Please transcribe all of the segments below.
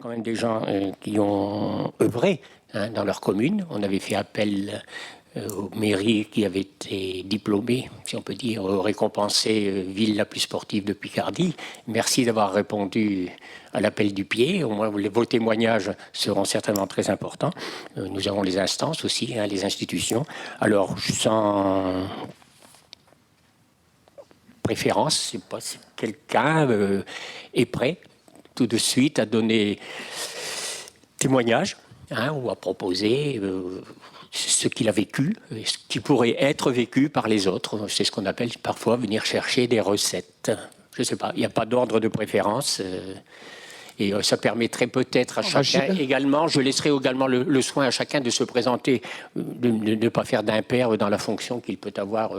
Quand même des gens qui ont œuvré dans leur commune. On avait fait appel aux mairies qui avaient été diplômées, si on peut dire, récompensées ville la plus sportive de Picardie. Merci d'avoir répondu à l'appel du pied. Au moins, vos témoignages seront certainement très importants. Nous avons les instances aussi, les institutions. Alors, sans préférence, je ne sais pas si quelqu'un est prêt tout de suite à donner témoignage ou à proposer ce qu'il a vécu, ce qui pourrait être vécu par les autres. C'est ce qu'on appelle parfois venir chercher des recettes. Je ne sais pas, il n'y a pas d'ordre de préférence. Et ça permettrait peut-être à chacun également, je laisserai également le soin à chacun de se présenter, de ne pas faire d'impair dans la fonction qu'il peut avoir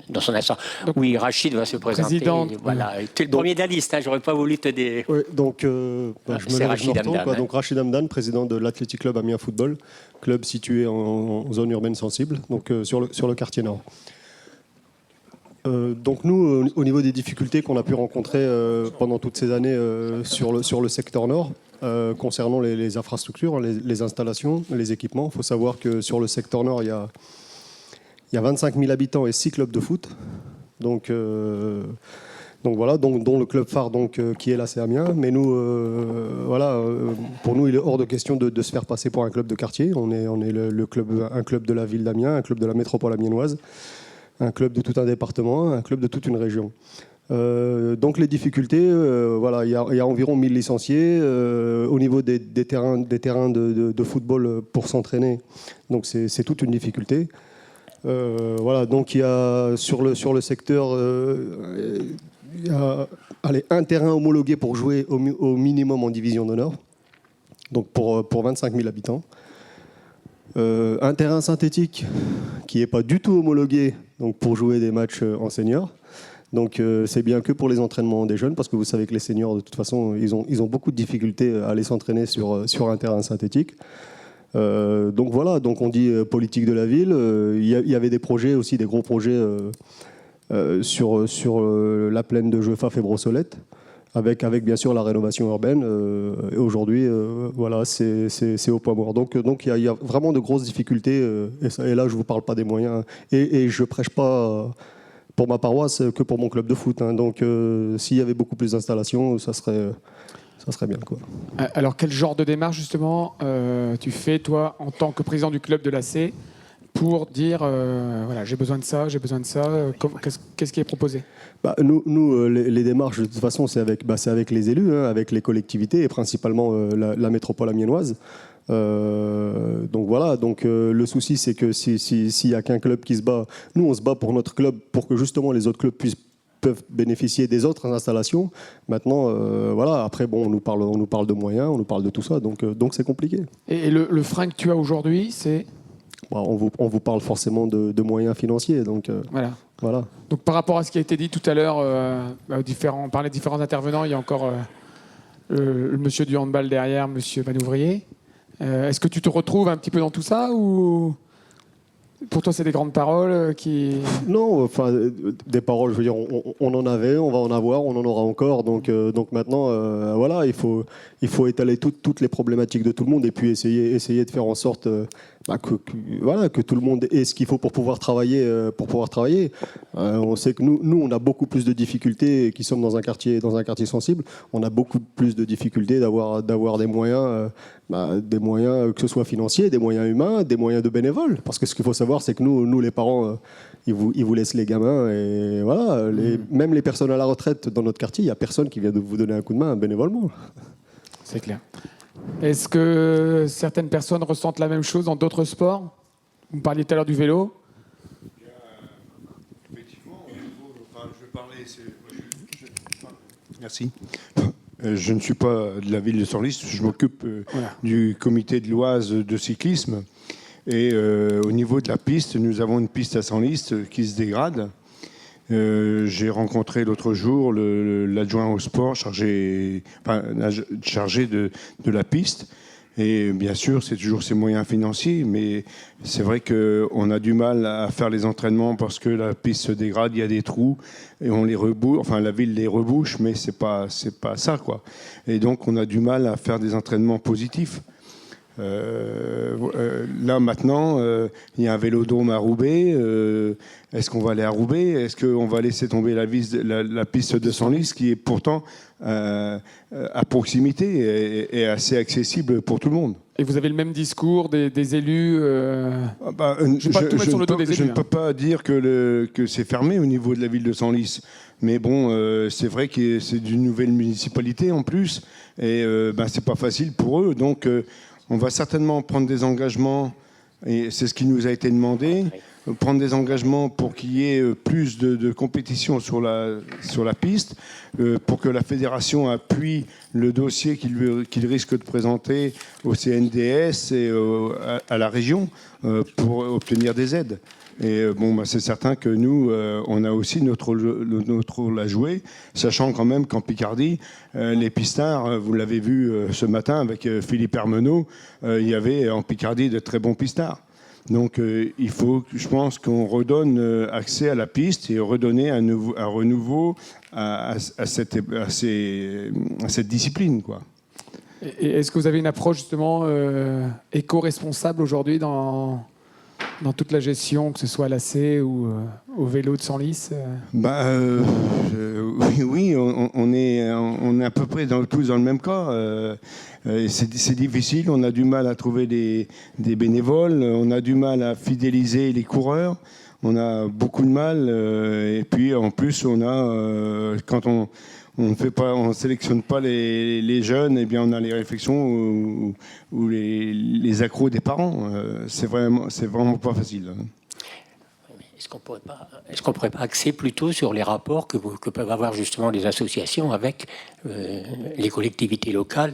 dans son instant. Donc, oui, Rachid va se présenter. Voilà. Tu es le premier de la liste, j'aurais pas voulu te dire. Oui, donc je me Rachid Hamdan. Donc Rachid Hamdan, président de l'Athletic Club Amiens Football, club situé en zone urbaine sensible, donc sur le quartier nord. Donc nous, au niveau des difficultés qu'on a pu rencontrer pendant toutes ces années sur le secteur nord, concernant les infrastructures, les installations, les équipements, il faut savoir que sur le secteur nord, il y a 25 000 habitants et 6 clubs de foot. Donc voilà, dont le club phare qui est l'AC Amiens. Mais nous, pour nous, il est hors de question de se faire passer pour un club de quartier. On est un club de la ville d'Amiens, un club de la métropole amiénoise, un club de tout un département, un club de toute une région. Donc les difficultés, il y a environ 1000 licenciés au niveau des terrains de football pour s'entraîner. Donc c'est toute une difficulté. Donc il y a sur le secteur il y a un terrain homologué pour jouer au minimum en division d'honneur, donc pour 25 000 habitants. Un terrain synthétique qui n'est pas du tout homologué donc pour jouer des matchs en senior. Donc c'est bien que pour les entraînements des jeunes, parce que vous savez que les seniors, de toute façon, ils ont beaucoup de difficultés à aller s'entraîner sur un terrain synthétique. Donc voilà, donc on dit politique de la ville. Il y avait des projets aussi, des gros projets sur la plaine de Jeufaf et Brossolette, avec bien sûr la rénovation urbaine. Et aujourd'hui, c'est au point mort. Donc il y a vraiment de grosses difficultés. Et là, je ne vous parle pas des moyens. Et je ne prêche pas pour ma paroisse que pour mon club de foot. Donc s'il y avait beaucoup plus d'installations, ça serait bien, quoi. Alors quel genre de démarche justement tu fais, toi, en tant que président du club de l'AC, pour dire voilà, j'ai besoin de ça, qu'est-ce qui est proposé? Nous les démarches, de toute façon, c'est avec les élus, avec les collectivités et principalement la métropole amiénoise. Donc voilà, le souci, c'est que s'il n'y a qu'un club qui se bat, nous on se bat pour notre club, pour que justement les autres clubs peuvent bénéficier des autres installations. Maintenant, après, on nous parle de moyens, on nous parle de tout ça, donc c'est compliqué. Et le frein que tu as aujourd'hui, c'est on vous parle forcément de moyens financiers. Donc, voilà. Donc par rapport à ce qui a été dit tout à l'heure, par les différents intervenants, il y a encore le monsieur du handball derrière, monsieur Manouvrier. Est-ce que tu te retrouves un petit peu dans tout ça, ou pour toi c'est des grandes paroles qui... Non, des paroles, je veux dire, on en avait, on va en avoir, on en aura encore. Donc maintenant, il faut étaler toutes les problématiques de tout le monde et puis essayer de faire en sorte que tout le monde ait ce qu'il faut pour pouvoir travailler. On sait que nous, on a beaucoup plus de difficultés, qui sommes dans un quartier sensible. On a beaucoup plus de difficultés d'avoir des moyens, que ce soit financiers, des moyens humains, des moyens de bénévoles. Parce que ce qu'il faut savoir, c'est que nous les parents, ils vous laissent les gamins et voilà. Même les personnes à la retraite dans notre quartier, il n'y a personne qui vient de vous donner un coup de main bénévolement. C'est clair. Est-ce que certaines personnes ressentent la même chose dans d'autres sports? Vous me parliez tout à l'heure du vélo. Effectivement, merci. Je ne suis pas de la ville de Senlis, je m'occupe du comité de l'Oise de cyclisme. Et au niveau de la piste, nous avons une piste à Senlis qui se dégrade. J'ai rencontré l'autre jour l'adjoint au sport chargé de la piste. Et bien sûr, c'est toujours ses moyens financiers, mais c'est vrai qu'on a du mal à faire les entraînements parce que la piste se dégrade, il y a des trous, et on les rebouche, enfin la ville les rebouche, mais c'est pas ça, quoi. Et donc on a du mal à faire des entraînements positifs. Là maintenant, il y a un vélodrome à Roubaix. Est-ce qu'on va aller à Roubaix? Est-ce qu'on va laisser tomber la piste de Senlis, qui est pourtant à proximité et assez accessible pour tout le monde? Et vous avez le même discours des élus Je ne peux pas dire que c'est fermé au niveau de la ville de Senlis. Mais bon, c'est vrai que c'est d'une nouvelle municipalité en plus. Et c'est pas facile pour eux. Donc on va certainement prendre des engagements, et c'est ce qui nous a été demandé, prendre des engagements pour qu'il y ait plus de compétition sur la piste, pour que la fédération appuie le dossier qu'il risque de présenter au CNDS et à la région pour obtenir des aides. Et c'est certain que nous, on a aussi notre rôle à jouer, sachant quand même qu'en Picardie, les pistards, vous l'avez vu ce matin avec Philippe Hermenot, il y avait en Picardie de très bons pistards. Donc il faut, je pense, qu'on redonne accès à la piste et redonner un renouveau à cette discipline, quoi. Et est-ce que vous avez une approche justement éco-responsable aujourd'hui dans toute la gestion, que ce soit à l'AC ou au vélo de Senlis? Oui, on est à peu près tous dans le même cas. C'est difficile, on a du mal à trouver des bénévoles, on a du mal à fidéliser les coureurs, on a beaucoup de mal. Et puis en plus, quand on ne sélectionne pas les jeunes, eh bien on a les réflexions ou les accros des parents. C'est vraiment pas facile. Est-ce qu'on pourrait pas axer plutôt sur les rapports que peuvent avoir justement les associations avec les collectivités locales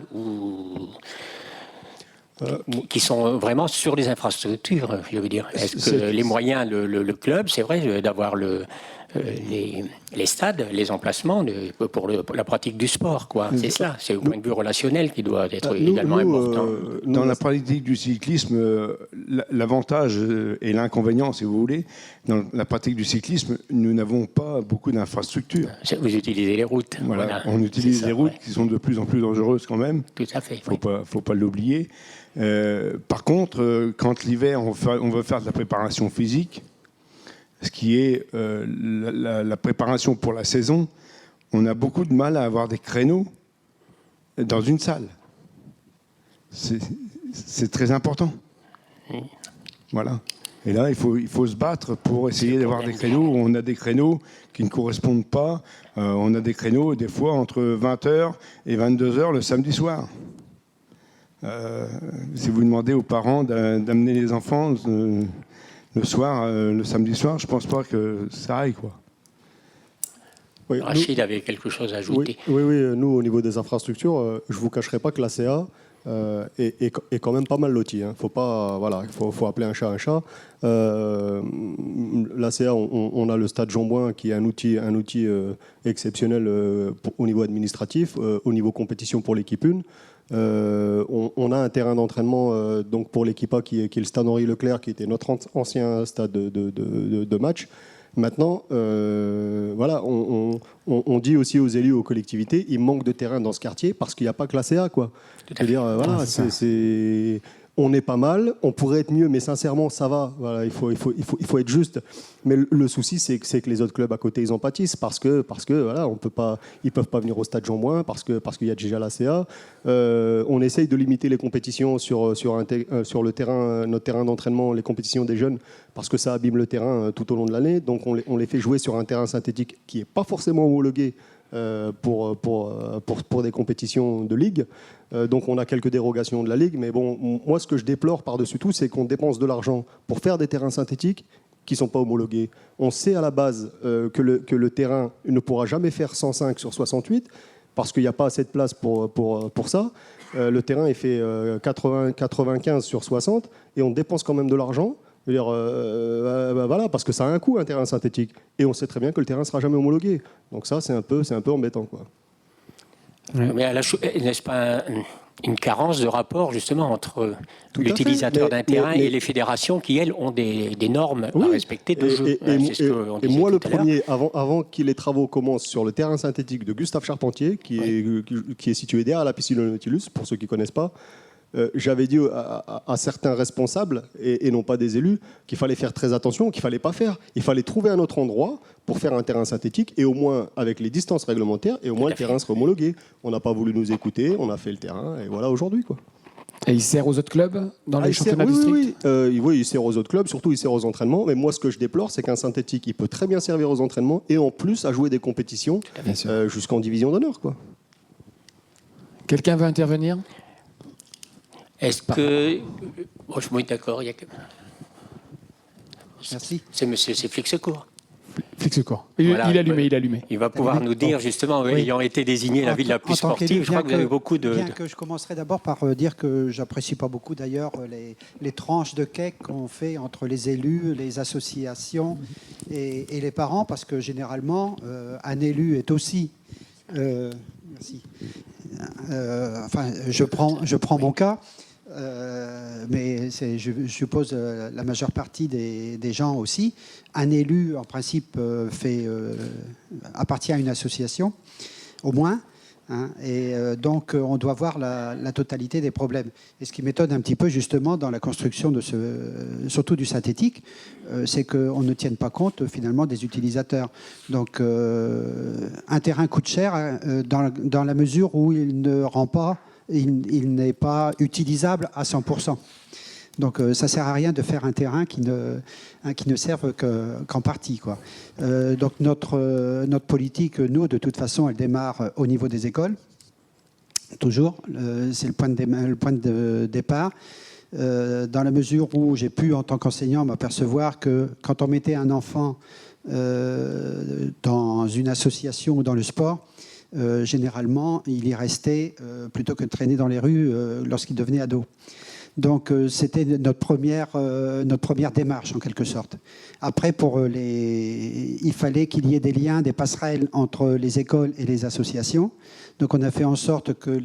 qui sont vraiment sur les infrastructures, je veux dire. Est-ce que les moyens, le club, c'est vrai, d'avoir les stades, les emplacements pour la pratique du sport, quoi. C'est cela, c'est au point de vue relationnel qui doit être également important. Dans la pratique du cyclisme, l'avantage et l'inconvénient, si vous voulez, dans la pratique du cyclisme, nous n'avons pas beaucoup d'infrastructures. Vous utilisez les routes. Voilà. On utilise les routes qui sont de plus en plus dangereuses quand même. Tout à fait. Faut pas l'oublier. Par contre, quand l'hiver, on veut faire de la préparation physique, ce qui est la préparation pour la saison, on a beaucoup de mal à avoir des créneaux dans une salle. C'est très important. Voilà. Et là, il faut se battre pour essayer d'avoir des créneaux. On a des créneaux qui ne correspondent pas. On a des créneaux, des fois, entre 20h et 22h le samedi soir. Si vous demandez aux parents d'amener les enfants le soir, le samedi soir, je pense pas que ça aille, quoi. Oui, Rachid avait quelque chose à ajouter. Oui, nous, au niveau des infrastructures, je ne vous cacherai pas que l'ACA est quand même pas mal loti. Hein. Faut appeler un chat un chat. L'ACA, on a le stade Jean-Bouin qui est un outil exceptionnel au niveau administratif, au niveau compétition pour l'équipe 1. On a un terrain d'entraînement donc pour l'équipe A qui est le stade Henri Leclerc, qui était notre ancien stade de match. Maintenant, on dit aussi aux élus, aux collectivités, il manque de terrain dans ce quartier parce qu'il n'y a pas que l'ACA, quoi. C'est-à-dire, on est pas mal, on pourrait être mieux, mais sincèrement, ça va. Voilà, il faut être juste. Mais le souci, c'est que les autres clubs à côté, ils en pâtissent parce que voilà, ils peuvent pas venir au stade Jean-Bouin parce qu'il y a déjà l'ACA. On essaye de limiter les compétitions sur le terrain, notre terrain d'entraînement, les compétitions des jeunes, parce que ça abîme le terrain tout au long de l'année. Donc on les fait jouer sur un terrain synthétique qui n'est pas forcément homologué pour des compétitions de ligue. Donc on a quelques dérogations de la ligue, mais bon, moi ce que je déplore par-dessus tout, c'est qu'on dépense de l'argent pour faire des terrains synthétiques qui ne sont pas homologués. On sait à la base que le terrain ne pourra jamais faire 105 sur 68 parce qu'il n'y a pas assez de place pour ça. Le terrain est fait 95 sur 60 et on dépense quand même de l'argent. Parce que ça a un coût, un terrain synthétique. Et on sait très bien que le terrain ne sera jamais homologué. Donc ça, c'est un peu embêtant, quoi. Mais n'est-ce pas une carence de rapport justement entre Tout à l'utilisateur fait. d'un terrain mais- et les fédérations qui, elles, ont des normes à Oui. respecter de jeu. C'est ce qu'on Et disait moi, le tout à l'heure. premier, avant que les travaux commencent sur le terrain synthétique de Gustave Charpentier, qui est situé derrière la piscine de Nautilus, pour ceux qui ne connaissent pas, j'avais dit à certains responsables, et non pas des élus, qu'il fallait faire très attention, qu'il ne fallait pas faire. Il fallait trouver un autre endroit pour faire un terrain synthétique, et au moins avec les distances réglementaires, et au moins le terrain serait homologué. On n'a pas voulu nous écouter, on a fait le terrain, et voilà aujourd'hui, quoi. Et il sert aux autres clubs dans les Il sert- championnats oui, districts? oui, il sert aux autres clubs, surtout il sert aux entraînements. Mais moi, ce que je déplore, c'est qu'un synthétique, il peut très bien servir aux entraînements et en plus à jouer des compétitions Bien sûr. jusqu'en division d'honneur, quoi. Quelqu'un veut intervenir? Est-ce que... Bon, je suis d'accord. Merci. C'est Flixecourt. Flic-secours. Il Voilà. allumait. Il va pouvoir nous dire, justement, Oui. ayant été désigné la ville la plus En tant qu'élu, sportive, je crois bien que vous avez beaucoup de... Bien que je commencerai d'abord par dire que j'apprécie pas beaucoup d'ailleurs les tranches de cake qu'on fait entre les élus, les associations et les parents, parce que généralement, un élu est aussi... merci. Enfin, je prends mon cas. Mais je suppose la majeure partie des gens aussi. Un élu, en principe, appartient à une association, au moins. Hein, et donc, on doit voir la totalité des problèmes. Et ce qui m'étonne un petit peu, justement, dans la construction surtout du synthétique, c'est qu'on ne tienne pas compte, finalement, des utilisateurs. Donc, un terrain coûte cher dans la mesure où il ne rend pas, il n'est pas utilisable à 100%. Donc, ça ne sert à rien de faire un terrain qui ne serve qu'en partie, quoi. Donc, notre politique, nous, de toute façon, elle démarre au niveau des écoles. Toujours. C'est le point de départ. Dans la mesure où j'ai pu, en tant qu'enseignant, m'apercevoir que quand on mettait un enfant dans une association ou dans le sport, généralement, il y restait plutôt que de traîner dans les rues lorsqu'il devenait ado. Donc, c'était notre première démarche, en quelque sorte. Après, il fallait qu'il y ait des liens, des passerelles entre les écoles et les associations. Donc, on a fait en sorte que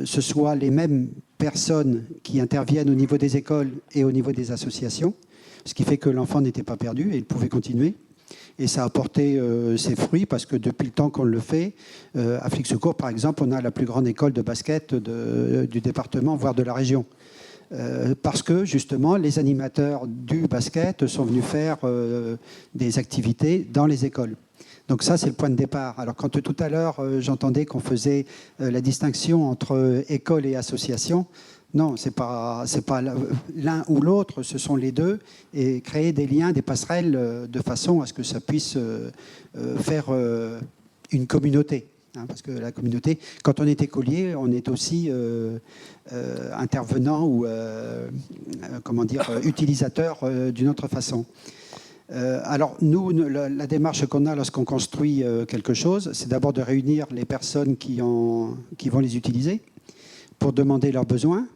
ce soit les mêmes personnes qui interviennent au niveau des écoles et au niveau des associations, ce qui fait que l'enfant n'était pas perdu et il pouvait continuer. Et ça a porté ses fruits parce que depuis le temps qu'on le fait, à Flixecourt, par exemple, on a la plus grande école de basket du département, voire de la région. Parce que, justement, les animateurs du basket sont venus faire des activités dans les écoles. Donc ça, c'est le point de départ. Alors quand tout à l'heure, j'entendais qu'on faisait la distinction entre école et association, non, c'est pas l'un ou l'autre, ce sont les deux, et créer des liens, des passerelles de façon à ce que ça puisse faire une communauté. Hein, parce que la communauté, quand on est écolier, on est aussi intervenant ou utilisateur d'une autre façon. Alors nous, la démarche qu'on a lorsqu'on construit quelque chose, c'est d'abord de réunir les personnes qui vont les utiliser pour demander leurs besoins.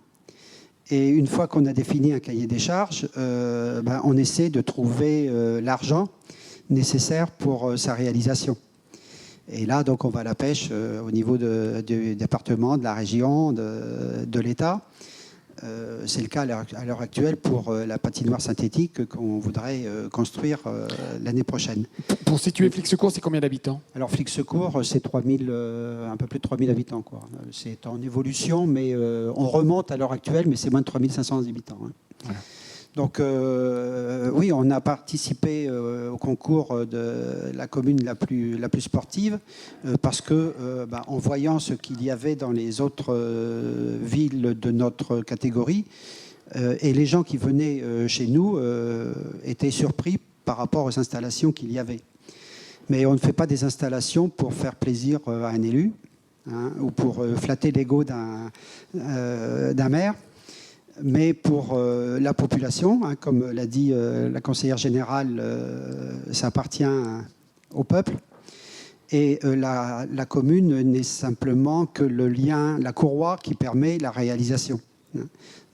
Et une fois qu'on a défini un cahier des charges, on essaie de trouver l'argent nécessaire pour sa réalisation. Et là, donc, on va à la pêche au niveau du département, de la région, de l'État. C'est le cas à l'heure actuelle pour la patinoire synthétique qu'on voudrait construire l'année prochaine. Pour situer Flixecourt, c'est combien d'habitants? Alors Flixecourt, c'est un peu plus de 3000 habitants, quoi. C'est en évolution, mais on remonte à l'heure actuelle, mais c'est moins de 3500 habitants. Hein. Voilà. Donc oui, on a participé au concours de la commune la plus sportive parce que en voyant ce qu'il y avait dans les autres villes de notre catégorie et les gens qui venaient chez nous étaient surpris par rapport aux installations qu'il y avait. Mais on ne fait pas des installations pour faire plaisir à un élu ou pour flatter l'ego d'un maire. Mais pour la population, comme l'a dit la conseillère générale, ça appartient au peuple. Et la commune n'est simplement que le lien, la courroie qui permet la réalisation.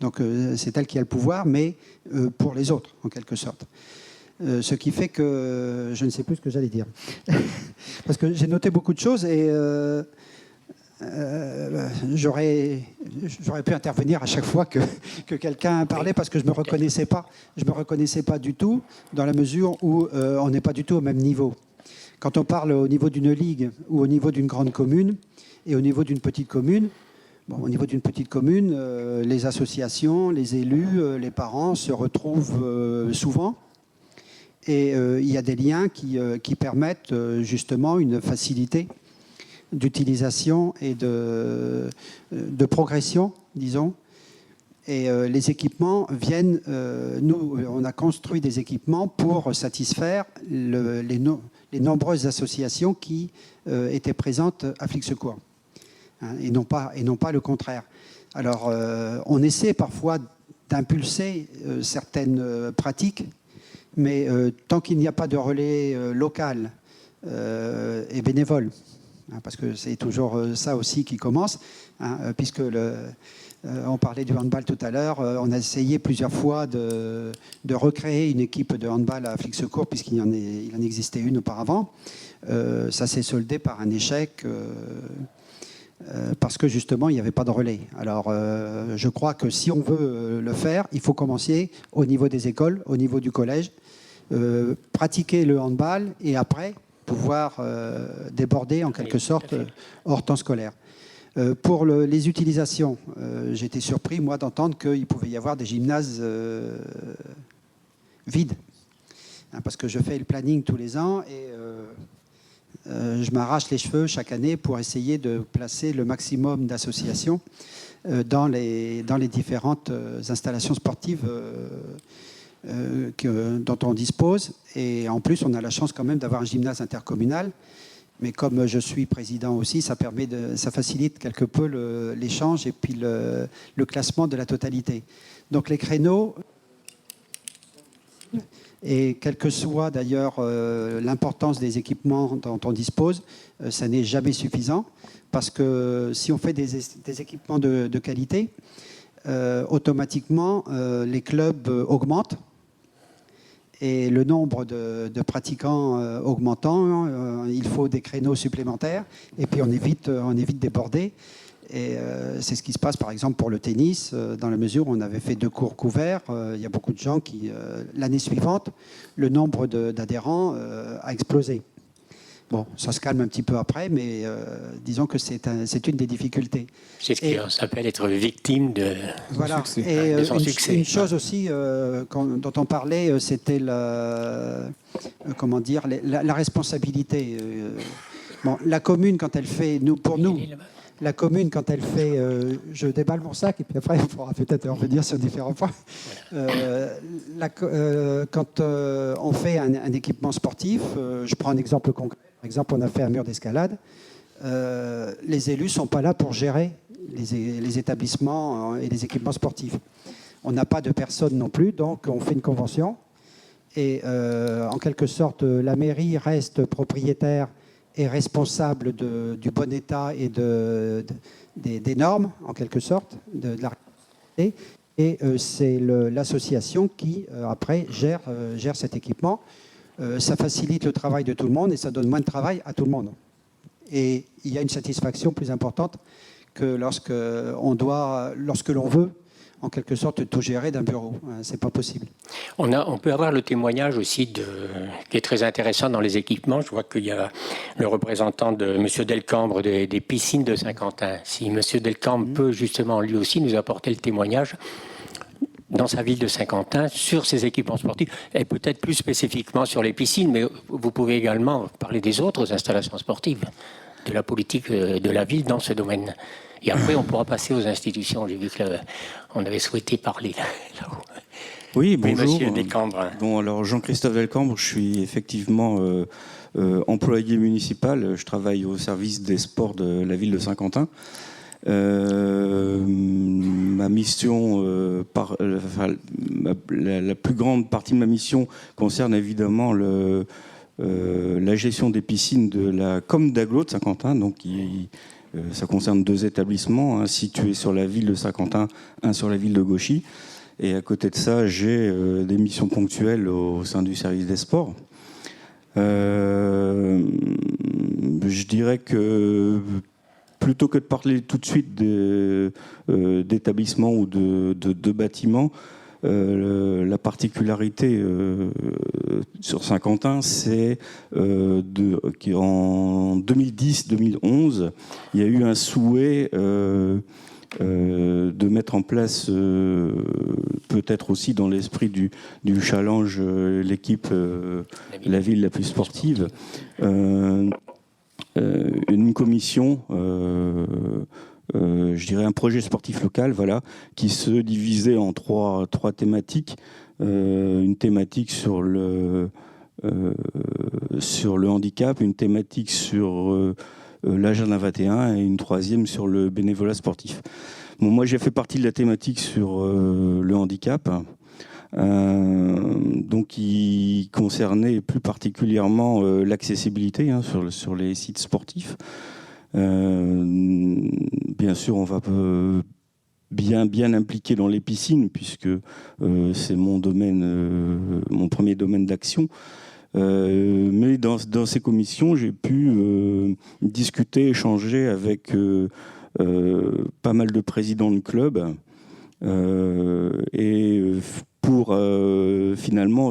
Donc c'est elle qui a le pouvoir, mais pour les autres, en quelque sorte. Ce qui fait que je ne sais plus ce que j'allais dire. Parce que j'ai noté beaucoup de choses et j'aurais pu intervenir à chaque fois que quelqu'un parlait parce que je ne me reconnaissais pas. Je me reconnaissais pas du tout dans la mesure où on n'est pas du tout au même niveau. Quand on parle au niveau d'une ligue ou au niveau d'une grande commune et au niveau d'une petite commune, au niveau d'une petite commune, les associations, les élus, les parents se retrouvent souvent. Et il y a des liens qui permettent justement une facilité d'utilisation et de progression, disons. Et les équipements viennent... nous, on a construit des équipements pour satisfaire les nombreuses associations qui étaient présentes à Flixecourt, hein, et non pas le contraire. Alors, on essaie parfois d'impulser certaines pratiques, mais tant qu'il n'y a pas de relais local et bénévole, hein, parce que c'est toujours ça aussi qui commence, hein, puisque on parlait du handball tout à l'heure, on a essayé plusieurs fois de recréer une équipe de handball à Flixecourt, puisqu'il en existait une auparavant. Ça s'est soldé par un échec, parce que justement, il n'y avait pas de relais. Alors, je crois que si on veut le faire, il faut commencer au niveau des écoles, au niveau du collège, pratiquer le handball et après pouvoir déborder en quelque sorte hors temps scolaire. Pour les utilisations, j'ai été surpris, moi, d'entendre qu'il pouvait y avoir des gymnases vides. Hein, parce que je fais le planning tous les ans et je m'arrache les cheveux chaque année pour essayer de placer le maximum d'associations dans les différentes installations sportives dont on dispose. Et en plus, on a la chance quand même d'avoir un gymnase intercommunal. Mais comme je suis président aussi, ça facilite quelque peu l'échange et puis le classement de la totalité. Donc les créneaux, et quelle que soit d'ailleurs l'importance des équipements dont on dispose, ça n'est jamais suffisant, parce que si on fait des équipements de qualité, automatiquement les clubs augmentent. Et le nombre de pratiquants augmentant, il faut des créneaux supplémentaires. Et puis on évite déborder. Et c'est ce qui se passe par exemple pour le tennis, dans la mesure où on avait fait 2 cours couverts. Il y a beaucoup de gens qui, l'année suivante, le nombre d'adhérents a explosé. Bon, ça se calme un petit peu après, mais disons que c'est une des difficultés. C'est ce qui s'appelle être victime de son succès. Et une chose aussi dont on parlait, c'était la responsabilité. Bon, la commune, quand elle fait, la commune, quand elle fait, je déballe mon sac et puis après on pourra peut-être revenir sur différents points. Quand on fait un équipement sportif, je prends un exemple concret. Par exemple, on a fait un mur d'escalade. Les élus ne sont pas là pour gérer les établissements et les équipements sportifs. On n'a pas de personne non plus, donc on fait une convention. Et en quelque sorte, la mairie reste propriétaire et responsable du bon état et des normes, en quelque sorte, de la responsabilité. Et c'est l'association qui, après, gère cet équipement. Ça facilite le travail de tout le monde et ça donne moins de travail à tout le monde. Et il y a une satisfaction plus importante que lorsque l'on veut, en quelque sorte, tout gérer d'un bureau. C'est pas possible. On peut avoir le témoignage aussi qui est très intéressant dans les équipements. Je vois qu'il y a le représentant de M. Delcambre des piscines de Saint-Quentin. Si M. Delcambre peut justement lui aussi nous apporter le témoignage dans sa ville de Saint-Quentin sur ses équipements sportifs, et peut-être plus spécifiquement sur les piscines, mais vous pouvez également parler des autres installations sportives, de la politique de la ville dans ce domaine. Et après, on pourra passer aux institutions. J'ai vu qu'on avait souhaité parler là-haut. Oui, bonjour. Monsieur Delcambre. Bon, alors Jean-Christophe Delcambre, je suis effectivement employé municipal. Je travaille au service des sports de la ville de Saint-Quentin. Ma mission, la plus grande partie de ma mission concerne évidemment la gestion des piscines de la Com d'Agglo de Saint-Quentin. Donc, ça concerne 2 établissements, un situé sur la ville de Saint-Quentin, un sur la ville de Gauchy. Et à côté de ça, j'ai des missions ponctuelles au sein du service des sports. Je dirais que plutôt que de parler tout de suite d'établissements ou de bâtiments, la particularité sur Saint-Quentin, c'est qu'en 2010-2011, il y a eu un souhait de mettre en place, peut-être aussi dans l'esprit du challenge, l'équipe, la ville la plus sportive, une commission, je dirais un projet sportif local, voilà, qui se divisait en trois thématiques. Une thématique sur le handicap, une thématique sur l'agenda 21 et une troisième sur le bénévolat sportif. Bon, moi, j'ai fait partie de la thématique sur le handicap, donc qui concernait plus particulièrement l'accessibilité sur les sites sportifs. Bien sûr, on va bien impliqué dans les piscines, puisque c'est mon domaine, mon premier domaine d'action. Mais dans ces commissions, j'ai pu discuter, échanger avec pas mal de présidents de clubs et pour finalement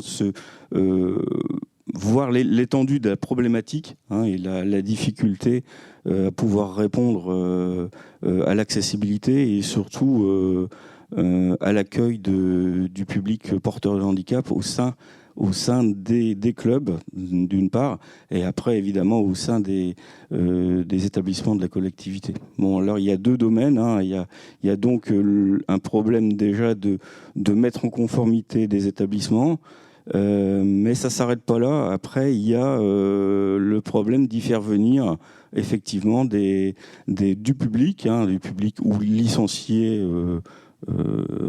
voir l'étendue de la problématique et la difficulté à pouvoir répondre à l'accessibilité et surtout à l'accueil du public porteur de handicap au sein des clubs, d'une part, et après, évidemment, au sein des établissements de la collectivité. Bon, alors, il y a deux domaines. Il y a donc un problème déjà de mettre en conformité des établissements, mais ça ne s'arrête pas là. Après, il y a le problème d'y faire venir effectivement du public ou licencié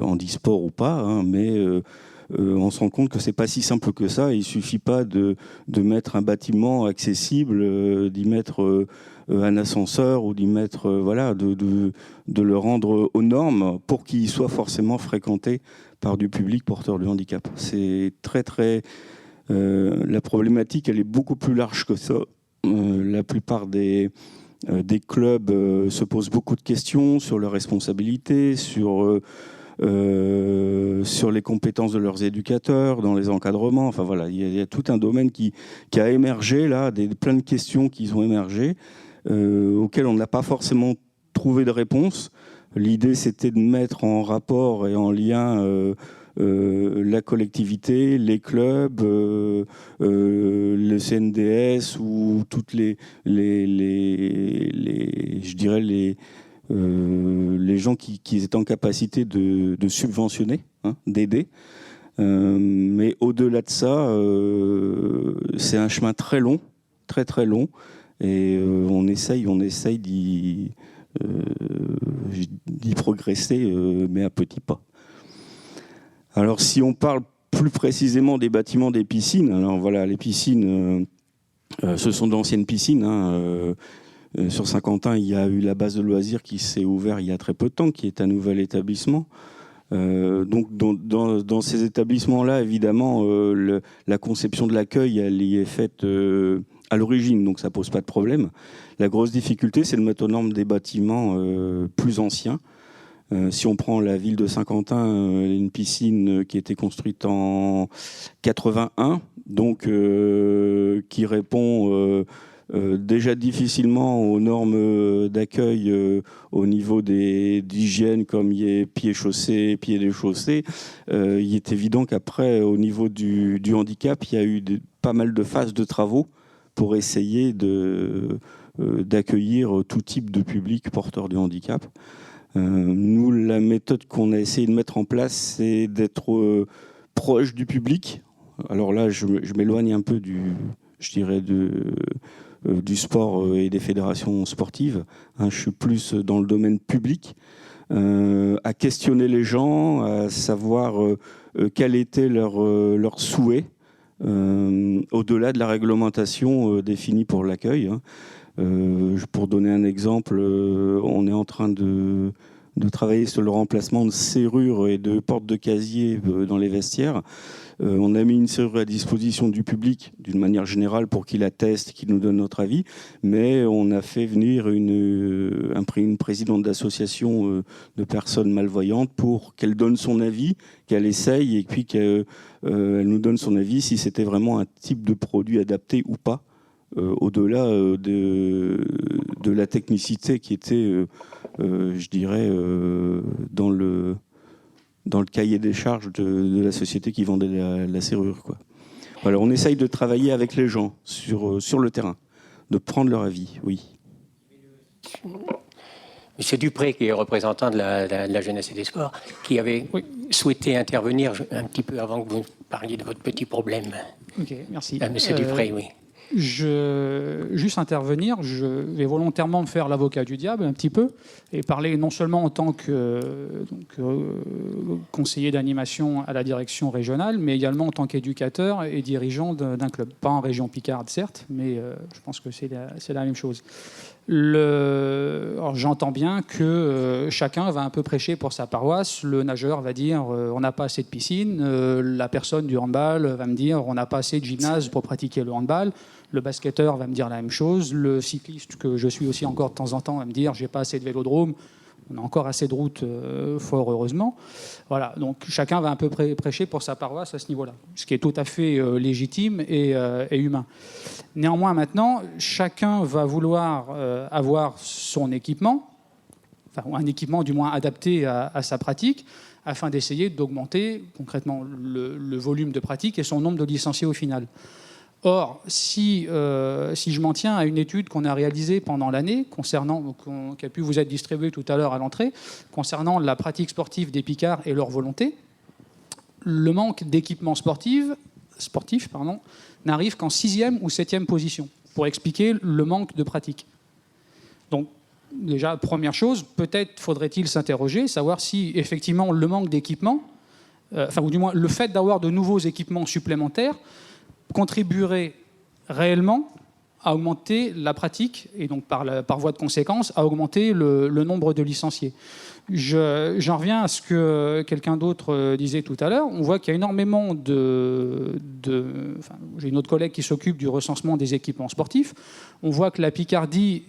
handisport ou pas, mais on se rend compte que c'est pas si simple que ça. Il suffit pas de mettre un bâtiment accessible, d'y mettre un ascenseur ou d'y mettre de le rendre aux normes pour qu'il soit forcément fréquenté par du public porteur de handicap. C'est très la problématique, elle est beaucoup plus large que ça. La plupart des clubs se posent beaucoup de questions sur leurs responsabilités, sur les compétences de leurs éducateurs, dans les encadrements. Enfin voilà, il y a tout un domaine qui a émergé là, plein de questions qui ont émergé, auxquelles on n'a pas forcément trouvé de réponse. L'idée, c'était de mettre en rapport et en lien la collectivité, les clubs, le CNDS ou toutes les gens qui étaient en capacité de subventionner, d'aider. Mais au-delà de ça, c'est un chemin très long, très long, et on essaye d'y progresser, mais à petits pas. Alors, si on parle plus précisément des bâtiments des piscines, alors voilà, les piscines, ce sont d'anciennes piscines. Sur Saint-Quentin, il y a eu la base de loisirs qui s'est ouverte il y a très peu de temps, qui est un nouvel établissement. Donc, dans ces établissements-là, évidemment, la conception de l'accueil, elle y est faite à l'origine, donc ça pose pas de problème. La grosse difficulté, c'est de mettre aux normes des bâtiments plus anciens. Si on prend la ville de Saint-Quentin, une piscine qui a été construite en 81, donc qui répond déjà difficilement aux normes d'accueil au niveau d'hygiène, comme il y a pieds chaussés, pieds déchaussés. Il est évident qu'après, au niveau du handicap, il y a eu pas mal de phases de travaux pour essayer d'accueillir tout type de public porteur de handicap. Nous, la méthode qu'on a essayé de mettre en place, c'est d'être proche du public. Alors là, je m'éloigne un peu du sport et des fédérations sportives. Je suis plus dans le domaine public, à questionner les gens, à savoir quel était leur souhait, au-delà de la réglementation définie pour l'accueil. Pour donner un exemple, on est en train de travailler sur le remplacement de serrures et de portes de casier dans les vestiaires. On a mis une serrure à disposition du public d'une manière générale pour qu'il atteste, qu'il nous donne notre avis, mais on a fait venir une présidente d'association de personnes malvoyantes pour qu'elle donne son avis, qu'elle essaye et puis qu'elle nous donne son avis si c'était vraiment un type de produit adapté ou pas, au-delà de la technicité qui était, je dirais, dans le cahier des charges de la société qui vendait la serrure, quoi. Voilà, on essaye de travailler avec les gens sur le terrain, de prendre leur avis, oui. Monsieur Dupré, qui est représentant de la jeunesse et des sports, qui avait souhaité intervenir un petit peu avant que vous parliez de votre petit problème. Ok, merci. Monsieur Dupré, oui. Juste intervenir, je vais volontairement me faire l'avocat du diable un petit peu et parler non seulement en tant que conseiller d'animation à la direction régionale, mais également en tant qu'éducateur et dirigeant d'un club. Pas en région Picarde, certes, mais je pense que c'est la même chose. Alors, j'entends bien que chacun va un peu prêcher pour sa paroisse. Le nageur va dire on n'a pas assez de piscine. La personne du handball va me dire on n'a pas assez de gymnase pour pratiquer le handball. Le basketteur va me dire la même chose. Le cycliste, que je suis aussi encore de temps en temps, va me dire j'ai pas assez de vélodrome. On a encore assez de routes, fort heureusement. Voilà, donc chacun va un peu prêcher pour sa paroisse à ce niveau-là, ce qui est tout à fait légitime et humain. Néanmoins, maintenant, chacun va vouloir avoir son équipement, enfin un équipement du moins adapté à sa pratique, afin d'essayer d'augmenter concrètement le volume de pratique et son nombre de licenciés au final. Or, si je m'en tiens à une étude qu'on a réalisée pendant l'année, qui a pu vous être distribuée tout à l'heure à l'entrée, concernant la pratique sportive des Picards et leur volonté, le manque d'équipements sportifs n'arrive qu'en 6e ou 7e position, pour expliquer le manque de pratique. Donc, déjà, première chose, peut-être faudrait-il s'interroger, savoir si effectivement le manque d'équipements, ou du moins le fait d'avoir de nouveaux équipements supplémentaires, contribuerait réellement à augmenter la pratique et donc par voie de conséquence à augmenter le nombre de licenciés. J'en reviens à ce que quelqu'un d'autre disait tout à l'heure. On voit qu'il y a énormément j'ai une autre collègue qui s'occupe du recensement des équipements sportifs. On voit que la Picardie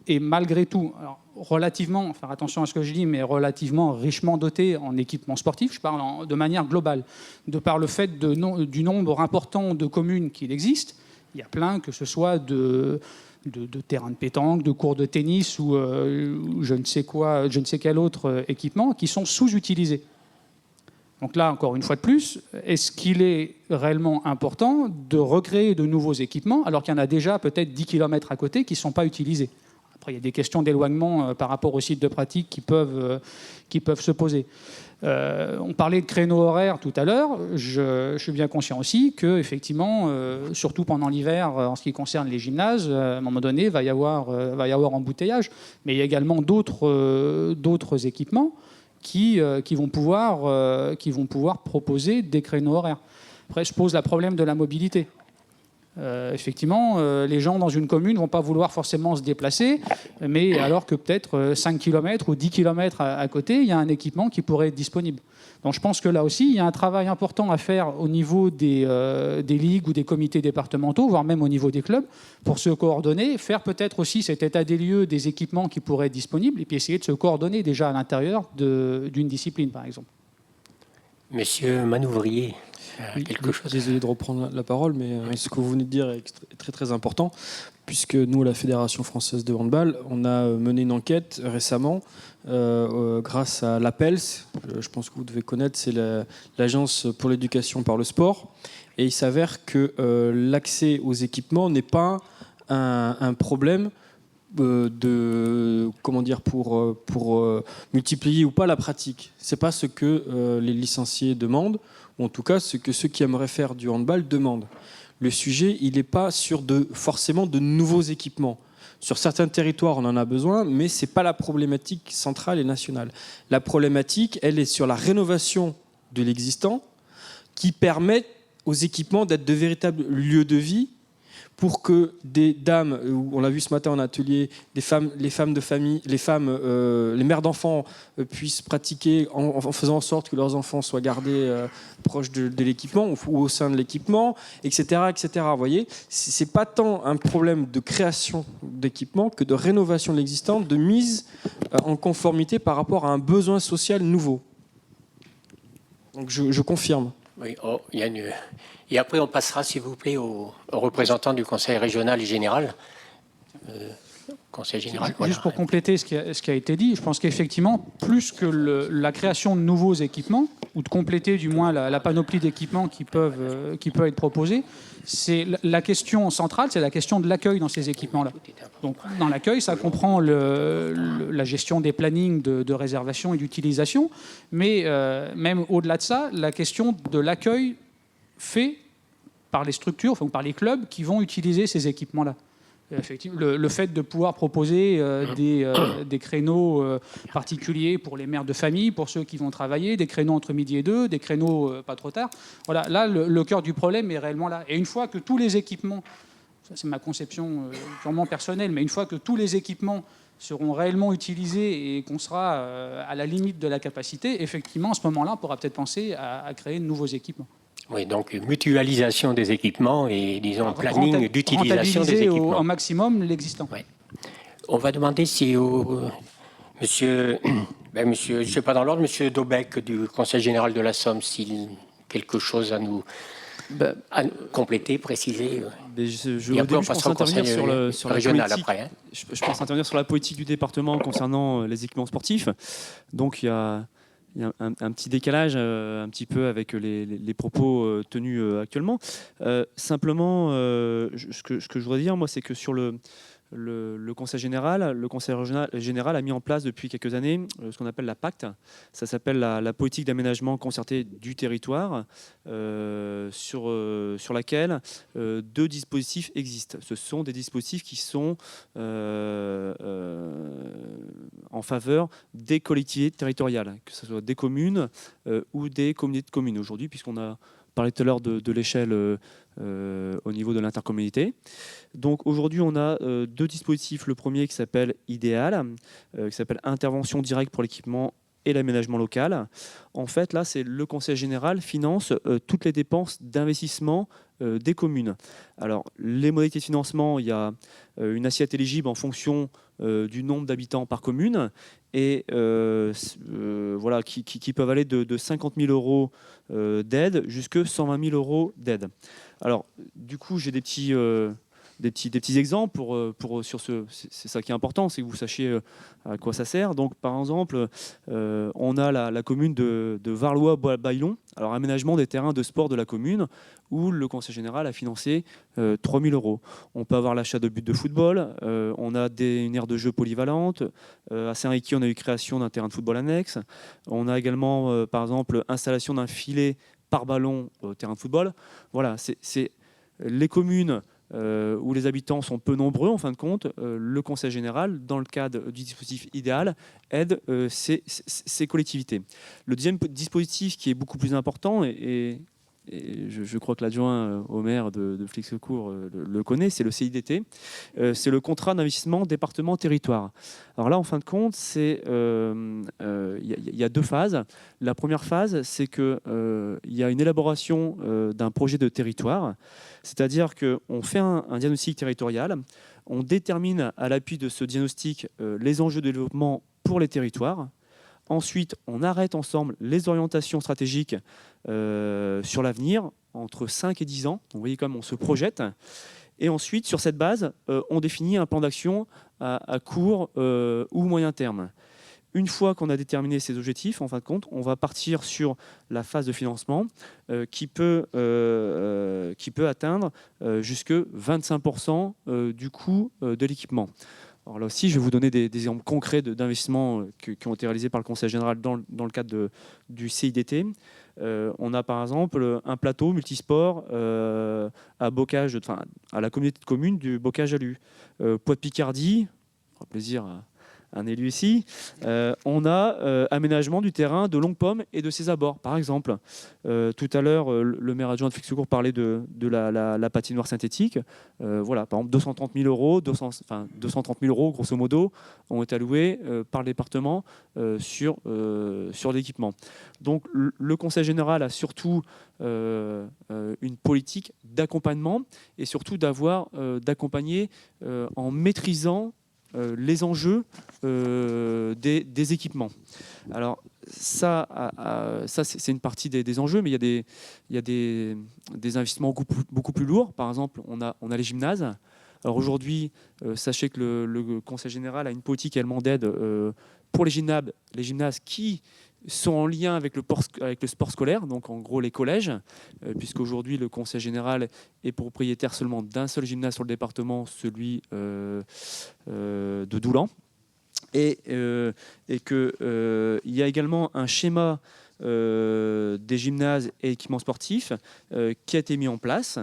est malgré tout, alors, relativement, faire attention à ce que je dis, mais relativement richement dotée en équipements sportifs, je parle de manière globale, de par le fait du nombre important de communes qu'il existe. Il y a plein, que ce soit de terrains de pétanque, de cours de tennis ou je ne sais quel autre équipement qui sont sous-utilisés. Donc là, encore une fois de plus, est-ce qu'il est réellement important de recréer de nouveaux équipements alors qu'il y en a déjà peut-être 10 km à côté qui ne sont pas utilisés ? Après, il y a des questions d'éloignement par rapport aux sites de pratique qui peuvent se poser. On parlait de créneaux horaires tout à l'heure. Je suis bien conscient aussi que, effectivement, surtout pendant l'hiver, en ce qui concerne les gymnases, à un moment donné, va y avoir embouteillage. Mais il y a également d'autres équipements qui vont pouvoir proposer des créneaux horaires. Après, se pose le problème de la mobilité. Effectivement, les gens dans une commune ne vont pas vouloir forcément se déplacer, mais alors que peut-être 5 km ou 10 km à côté, il y a un équipement qui pourrait être disponible. Donc je pense que là aussi, il y a un travail important à faire au niveau des ligues ou des comités départementaux, voire même au niveau des clubs, pour se coordonner, faire peut-être aussi cet état des lieux des équipements qui pourraient être disponibles, et puis essayer de se coordonner déjà à l'intérieur d'une discipline, par exemple. Monsieur Manouvrier. Oui, désolé de reprendre la parole, mais ce que vous venez de dire est très très important, puisque nous, la Fédération française de handball, on a mené une enquête récemment grâce à l'APELS, je pense que vous devez connaître, c'est l'Agence pour l'éducation par le sport, et il s'avère que l'accès aux équipements n'est pas un problème pour multiplier ou pas la pratique. C'est pas ce que les licenciés demandent, ou en tout cas ce que ceux qui aimeraient faire du handball demandent. Le sujet, il n'est pas sur forcément de nouveaux équipements. Sur certains territoires, on en a besoin, mais ce n'est pas la problématique centrale et nationale. La problématique, elle est sur la rénovation de l'existant, qui permet aux équipements d'être de véritables lieux de vie pour que des dames, on l'a vu ce matin en atelier, les femmes de famille, les mères d'enfants puissent pratiquer en faisant en sorte que leurs enfants soient gardés proches de l'équipement ou au sein de l'équipement, etc., etc. Vous voyez, c'est pas tant un problème de création d'équipement que de rénovation de l'existant, de mise en conformité par rapport à un besoin social nouveau. Donc je confirme. Oui, et après, on passera, s'il vous plaît, aux représentants du Conseil régional et général. Conseil général. Juste pour compléter ce qui a été dit, je pense qu'effectivement, plus que la création de nouveaux équipements, ou de compléter du moins la panoplie d'équipements qui peut être proposés, c'est la question centrale, c'est la question de l'accueil dans ces équipements-là. Donc, dans l'accueil, ça comprend la gestion des plannings de réservation et d'utilisation, mais même au-delà de ça, la question de l'accueil fait par les structures, enfin, par les clubs qui vont utiliser ces équipements-là. Effectivement, le fait de pouvoir proposer des créneaux particuliers pour les mères de famille, pour ceux qui vont travailler, des créneaux entre midi et 2, des créneaux pas trop tard. Voilà, là, le cœur du problème est réellement là. Et une fois que tous les équipements, ça c'est ma conception purement personnelle, mais une fois que tous les équipements seront réellement utilisés et qu'on sera à la limite de la capacité, effectivement, à ce moment-là, on pourra peut-être penser à créer de nouveaux équipements. Oui, donc mutualisation des équipements et, disons, planning d'utilisation des équipements. Au maximum l'existant. Oui. On va demander si monsieur, je ne sais pas dans l'ordre, monsieur Daubec du Conseil général de la Somme, s'il a quelque chose à nous compléter, préciser. Je pense intervenir sur la régional politique. Après. Hein. Je pense intervenir sur la politique du département concernant les équipements sportifs. Donc il y a un petit décalage un petit peu avec les propos tenus actuellement. Simplement, ce que je voudrais dire, moi, c'est que sur le Conseil général, le Conseil général a mis en place depuis quelques années ce qu'on appelle la PACT. Ça s'appelle la politique d'aménagement concerté du territoire, sur laquelle deux dispositifs existent. Ce sont des dispositifs qui sont en faveur des collectivités territoriales, que ce soit des communes ou des communautés de communes aujourd'hui, puisqu'on a parlé tout à l'heure de l'échelle au niveau de l'intercommunalité. Donc aujourd'hui, on a deux dispositifs. Le premier qui s'appelle Idéal, qui s'appelle Intervention directe pour l'équipement et l'aménagement local. En fait, là, c'est le Conseil général finance toutes les dépenses d'investissement des communes. Alors, les modalités de financement, il y a une assiette éligible en fonction du nombre d'habitants par commune et voilà, qui peuvent aller de 50 000 euros d'aide jusqu'à 120 000 euros d'aide. Alors, du coup, j'ai des petits exemples sur ce. C'est ça qui est important, c'est que vous sachiez à quoi ça sert. Donc, par exemple, on a la commune de Varlois-Baillon, alors aménagement des terrains de sport de la commune, où le Conseil général a financé 3 000 euros. On peut avoir l'achat de buts de football, on a une aire de jeu polyvalente, à Saint-Riquier, on a eu création d'un terrain de football annexe, on a également, par exemple, installation d'un filet par ballon au terrain de football. Voilà, c'est les communes où les habitants sont peu nombreux, en fin de compte, le Conseil général, dans le cadre du dispositif Idéal, aide ces collectivités. Le deuxième dispositif qui est beaucoup plus important, et je crois que l'adjoint au maire de Flix-Secours le connaît, c'est le CIDT, c'est le contrat d'investissement département-territoire. Alors là, en fin de compte, il y a deux phases. La première phase, c'est qu'il y a une élaboration d'un projet de territoire, c'est-à-dire qu'on fait un diagnostic territorial, on détermine à l'appui de ce diagnostic les enjeux de développement pour les territoires. Ensuite, on arrête ensemble les orientations stratégiques sur l'avenir, entre 5 et 10 ans. Vous voyez comme on se projette. Et ensuite, sur cette base, on définit un plan d'action à court ou moyen terme. Une fois qu'on a déterminé ces objectifs, en fin de compte, on va partir sur la phase de financement qui peut atteindre jusque 25% du coût de l'équipement. Alors là aussi, je vais vous donner des exemples concrets d'investissements qui ont été réalisés par le Conseil général dans le cadre du CIDT. On a par exemple un plateau multisport à Bocage, à la communauté de communes du Bocage-Alu. Poix de Picardie, plaisir un élu ici, on a aménagement du terrain de Longue Pomme et de ses abords, par exemple. Tout à l'heure, le maire adjoint de Fixecourt parlait de la patinoire synthétique. Voilà, par exemple, 230 000 euros, 230 000 euros, grosso modo, ont été alloués par le département sur l'équipement. Donc, le Conseil général a surtout une politique d'accompagnement et surtout d'accompagner en maîtrisant les enjeux des équipements. Alors ça c'est une partie des enjeux, mais il y a des investissements beaucoup plus lourds. Par exemple, on a les gymnases. Alors aujourd'hui, sachez que le Conseil général a une politique également d'aide pour les gymnases qui sont en lien avec le sport scolaire, donc en gros les collèges, puisqu'aujourd'hui le Conseil général est propriétaire seulement d'un seul gymnase sur le département, celui de Doulan, et qu'il y a également un schéma des gymnases et équipements sportifs qui a été mis en place.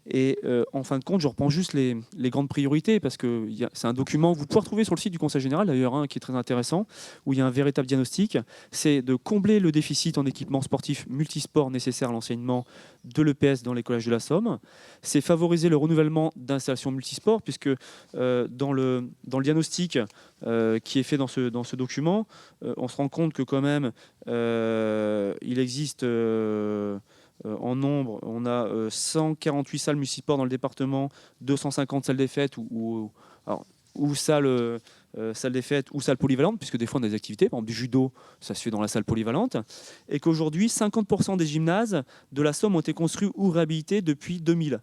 Et en fin de compte, je reprends juste les grandes priorités, parce que c'est un document que vous pouvez retrouver sur le site du Conseil général, d'ailleurs, qui est très intéressant, où il y a un véritable diagnostic. C'est de combler le déficit en équipement sportif multisport nécessaire à l'enseignement de l'EPS dans les collèges de la Somme. C'est favoriser le renouvellement d'installations multisports, puisque dans le diagnostic qui est fait dans ce document, on se rend compte que quand même, il existe... en nombre, on a 148 salles multisports dans le département, 250 salles des fêtes ou salles des fêtes ou salles polyvalentes, puisque des fois on a des activités, par exemple du judo, ça se fait dans la salle polyvalente, et qu'aujourd'hui 50% des gymnases de la Somme ont été construits ou réhabilités depuis 2000.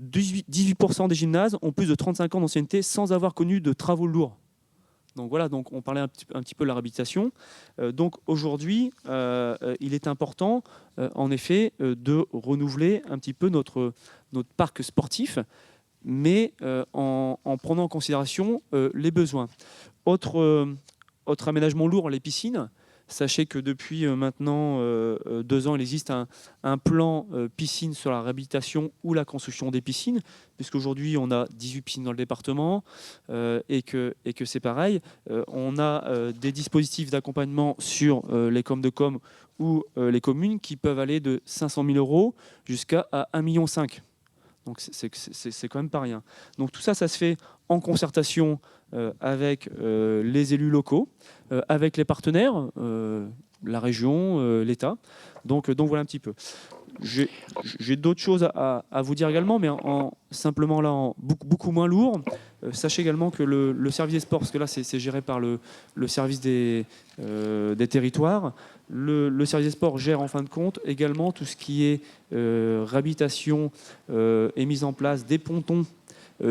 18% des gymnases ont plus de 35 ans d'ancienneté sans avoir connu de travaux lourds. Donc voilà, donc on parlait un petit peu de la réhabilitation. Donc aujourd'hui, il est important, en effet, de renouveler un petit peu notre parc sportif, mais en prenant en considération les besoins. Autre aménagement lourd, les piscines. Sachez que depuis maintenant 2 ans, il existe un plan piscine sur la réhabilitation ou la construction des piscines, puisqu'aujourd'hui on a 18 piscines dans le département et que c'est pareil. On a des dispositifs d'accompagnement sur les com de com ou les communes qui peuvent aller de 500 000 euros jusqu'à 1,5 million. Donc c'est quand même pas rien. Donc tout ça, ça se fait en concertation avec les élus locaux, avec les partenaires, la région, l'État. Donc voilà un petit peu. J'ai d'autres choses à vous dire également, mais simplement là, beaucoup moins lourd. Sachez également que le service des sports, parce que là c'est géré par le service des territoires, le service des sports gère en fin de compte également tout ce qui est réhabilitation et mise en place des pontons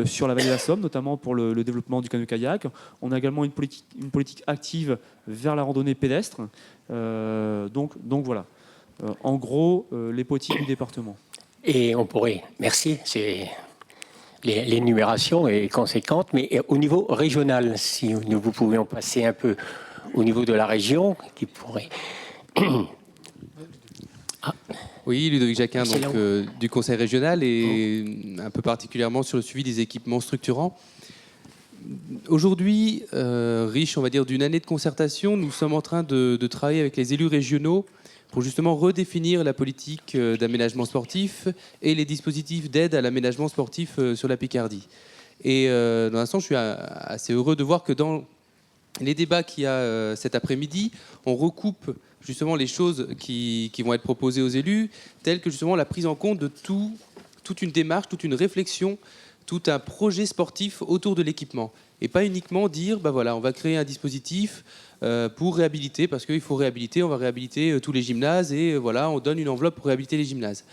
sur la vallée de la Somme, notamment pour le développement du canoë-kayak. On a également une politique active vers la randonnée pédestre. Donc voilà. En gros, les politiques du département. Et on pourrait, merci, l'énumération est conséquente, mais au niveau régional, si nous pouvions passer un peu au niveau de la région, qui pourrait... Oui, Ludovic Jacquin, donc, du Conseil régional et un peu particulièrement sur le suivi des équipements structurants. Aujourd'hui, riche, on va dire, d'une année de concertation, nous sommes en train de travailler avec les élus régionaux pour justement redéfinir la politique d'aménagement sportif et les dispositifs d'aide à l'aménagement sportif sur la Picardie. Et dans l'instant, je suis assez heureux de voir que dans les débats qu'il y a cet après-midi, on recoupe justement les choses qui vont être proposées aux élus, telles que justement la prise en compte de toute une démarche, toute une réflexion, tout un projet sportif autour de l'équipement. Et pas uniquement dire, bah voilà, on va créer un dispositif pour réhabiliter, parce qu'il faut réhabiliter, on va réhabiliter tous les gymnases, et voilà, on donne une enveloppe pour réhabiliter les gymnases.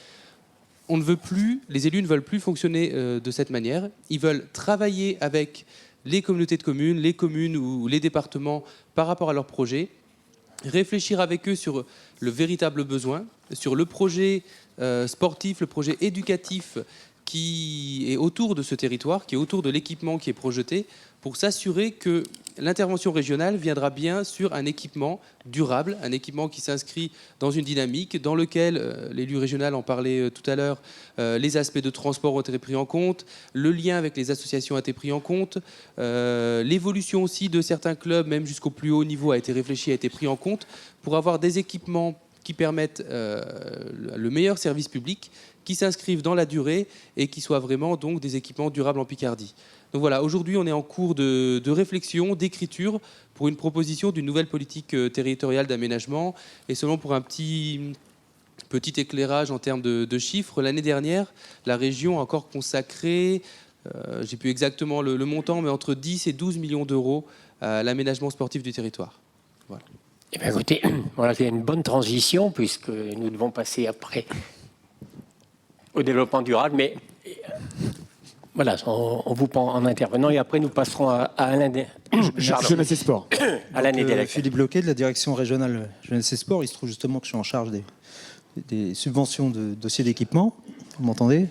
On ne veut plus, les élus ne veulent plus fonctionner de cette manière. Ils veulent travailler avec les communautés de communes, les communes ou les départements par rapport à leurs projets, réfléchir avec eux sur le véritable besoin, sur le projet sportif, le projet éducatif qui est autour de ce territoire, qui est autour de l'équipement qui est projeté, pour s'assurer que l'intervention régionale viendra bien sur un équipement durable, un équipement qui s'inscrit dans une dynamique dans lequel, l'élu régional en parlait tout à l'heure, les aspects de transport ont été pris en compte, le lien avec les associations a été pris en compte, l'évolution aussi de certains clubs, même jusqu'au plus haut niveau, a été réfléchi, a été pris en compte pour avoir des équipements qui permettent le meilleur service public, qui s'inscrivent dans la durée et qui soient vraiment donc des équipements durables en Picardie. Donc voilà, aujourd'hui on est en cours de réflexion, d'écriture pour une proposition d'une nouvelle politique territoriale d'aménagement. Et seulement pour un petit éclairage en termes de chiffres, l'année dernière, la région a encore consacré, j'ai plus exactement le montant, mais entre 10 et 12 millions d'euros à l'aménagement sportif du territoire. Voilà. Eh bien, écoutez, voilà, c'est une bonne transition puisque nous devons passer après au développement durable, mais voilà, on vous prend en intervenant et après nous passerons à Alain Jeunesse et Sport. Alain Nédélec. Philippe Bloquet de la direction régionale Jeunesse et Sport. Il se trouve justement que je suis en charge des subventions de dossiers d'équipement. Vous m'entendez ?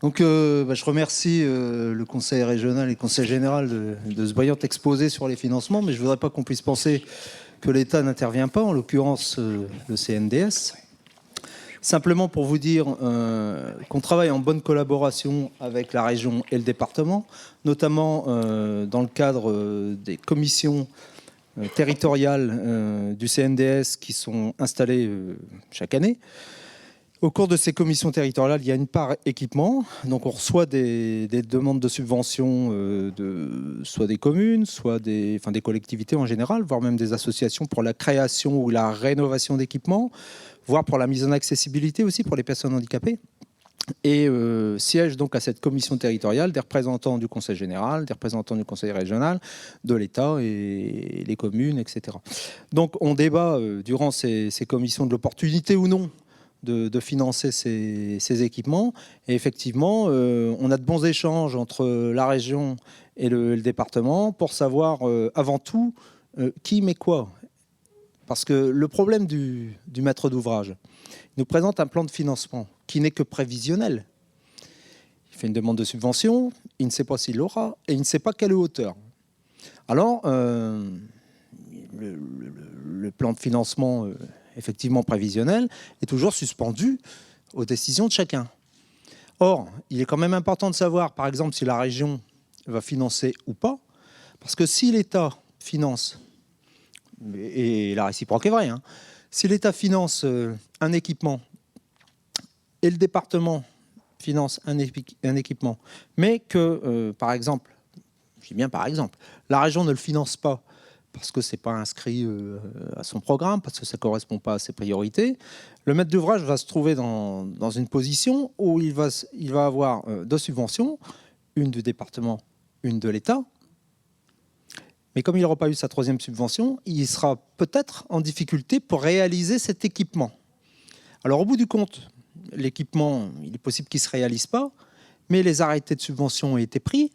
Donc je remercie le Conseil régional et le Conseil général de ce brillant exposé sur les financements, mais je ne voudrais pas qu'on puisse penser que l'État n'intervient pas, en l'occurrence le CNDS. Simplement pour vous dire qu'on travaille en bonne collaboration avec la région et le département, notamment dans le cadre des commissions territoriales du CNDS qui sont installées chaque année. Au cours de ces commissions territoriales, il y a une part équipement. Donc on reçoit des demandes de subventions soit des communes, soit des collectivités en général, voire même des associations pour la création ou la rénovation d'équipements, voire pour la mise en accessibilité aussi pour les personnes handicapées. Et siègent donc à cette commission territoriale des représentants du Conseil général, des représentants du Conseil régional, de l'État et les communes, etc. Donc on débat durant ces commissions de l'opportunité ou non de financer ces équipements. Et effectivement, on a de bons échanges entre la région et le département pour savoir avant tout qui met quoi. Parce que le problème du maître d'ouvrage, il nous présente un plan de financement qui n'est que prévisionnel. Il fait une demande de subvention, il ne sait pas s'il l'aura et il ne sait pas quelle hauteur. Alors, le plan de financement effectivement prévisionnel est toujours suspendu aux décisions de chacun. Or, il est quand même important de savoir, par exemple, si la région va financer ou pas, parce que si l'État finance, et la réciproque est vraie, hein, si l'État finance un équipement et le département finance un équipement, mais que, par exemple, je dis bien par exemple, la région ne le finance pas parce que ce n'est pas inscrit à son programme, parce que ça ne correspond pas à ses priorités, le maître d'ouvrage va se trouver dans une position où il va avoir deux subventions, une du département, une de l'État. Mais comme il n'aura pas eu sa troisième subvention, il sera peut-être en difficulté pour réaliser cet équipement. Alors au bout du compte, l'équipement, il est possible qu'il ne se réalise pas, mais les arrêtés de subvention ont été pris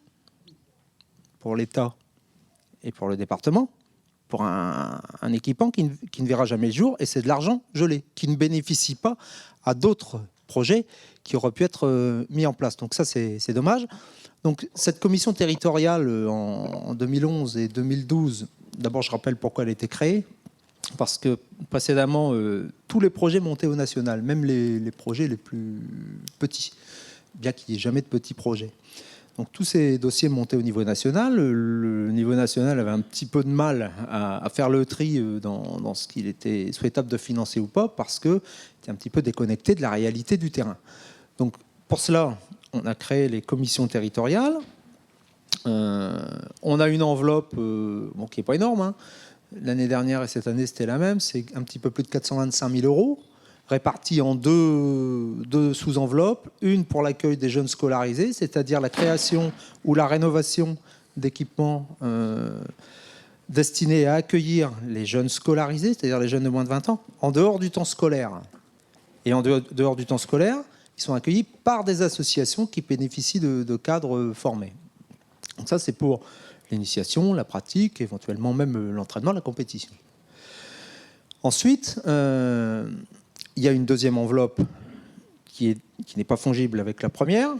pour l'État et pour le département, pour un équipement qui ne verra jamais le jour, et c'est de l'argent gelé, qui ne bénéficie pas à d'autres projets qui auraient pu être mis en place. Donc ça, c'est dommage. Donc cette commission territoriale en 2011 et 2012, d'abord je rappelle pourquoi elle a été créée, parce que précédemment, tous les projets montaient au national, même les projets les plus petits, bien qu'il n'y ait jamais de petits projets. Donc tous ces dossiers montaient au niveau national. Le niveau national avait un petit peu de mal à faire le tri dans ce qu'il était souhaitable de financer ou pas, parce que c'était un petit peu déconnecté de la réalité du terrain. Donc pour cela, on a créé les commissions territoriales. On a une enveloppe qui n'est pas énorme, hein. L'année dernière et cette année, c'était la même. C'est un petit peu plus de 425 000 euros, répartis en deux sous-enveloppes. Une pour l'accueil des jeunes scolarisés, c'est-à-dire la création ou la rénovation d'équipements destinés à accueillir les jeunes scolarisés, c'est-à-dire les jeunes de moins de 20 ans, en dehors du temps scolaire. Et en dehors du temps scolaire, ils sont accueillis par des associations qui bénéficient de cadres formés. Donc ça, c'est pour l'initiation, la pratique, éventuellement même l'entraînement, la compétition. Ensuite, il y a une deuxième enveloppe qui n'est pas fongible avec la première,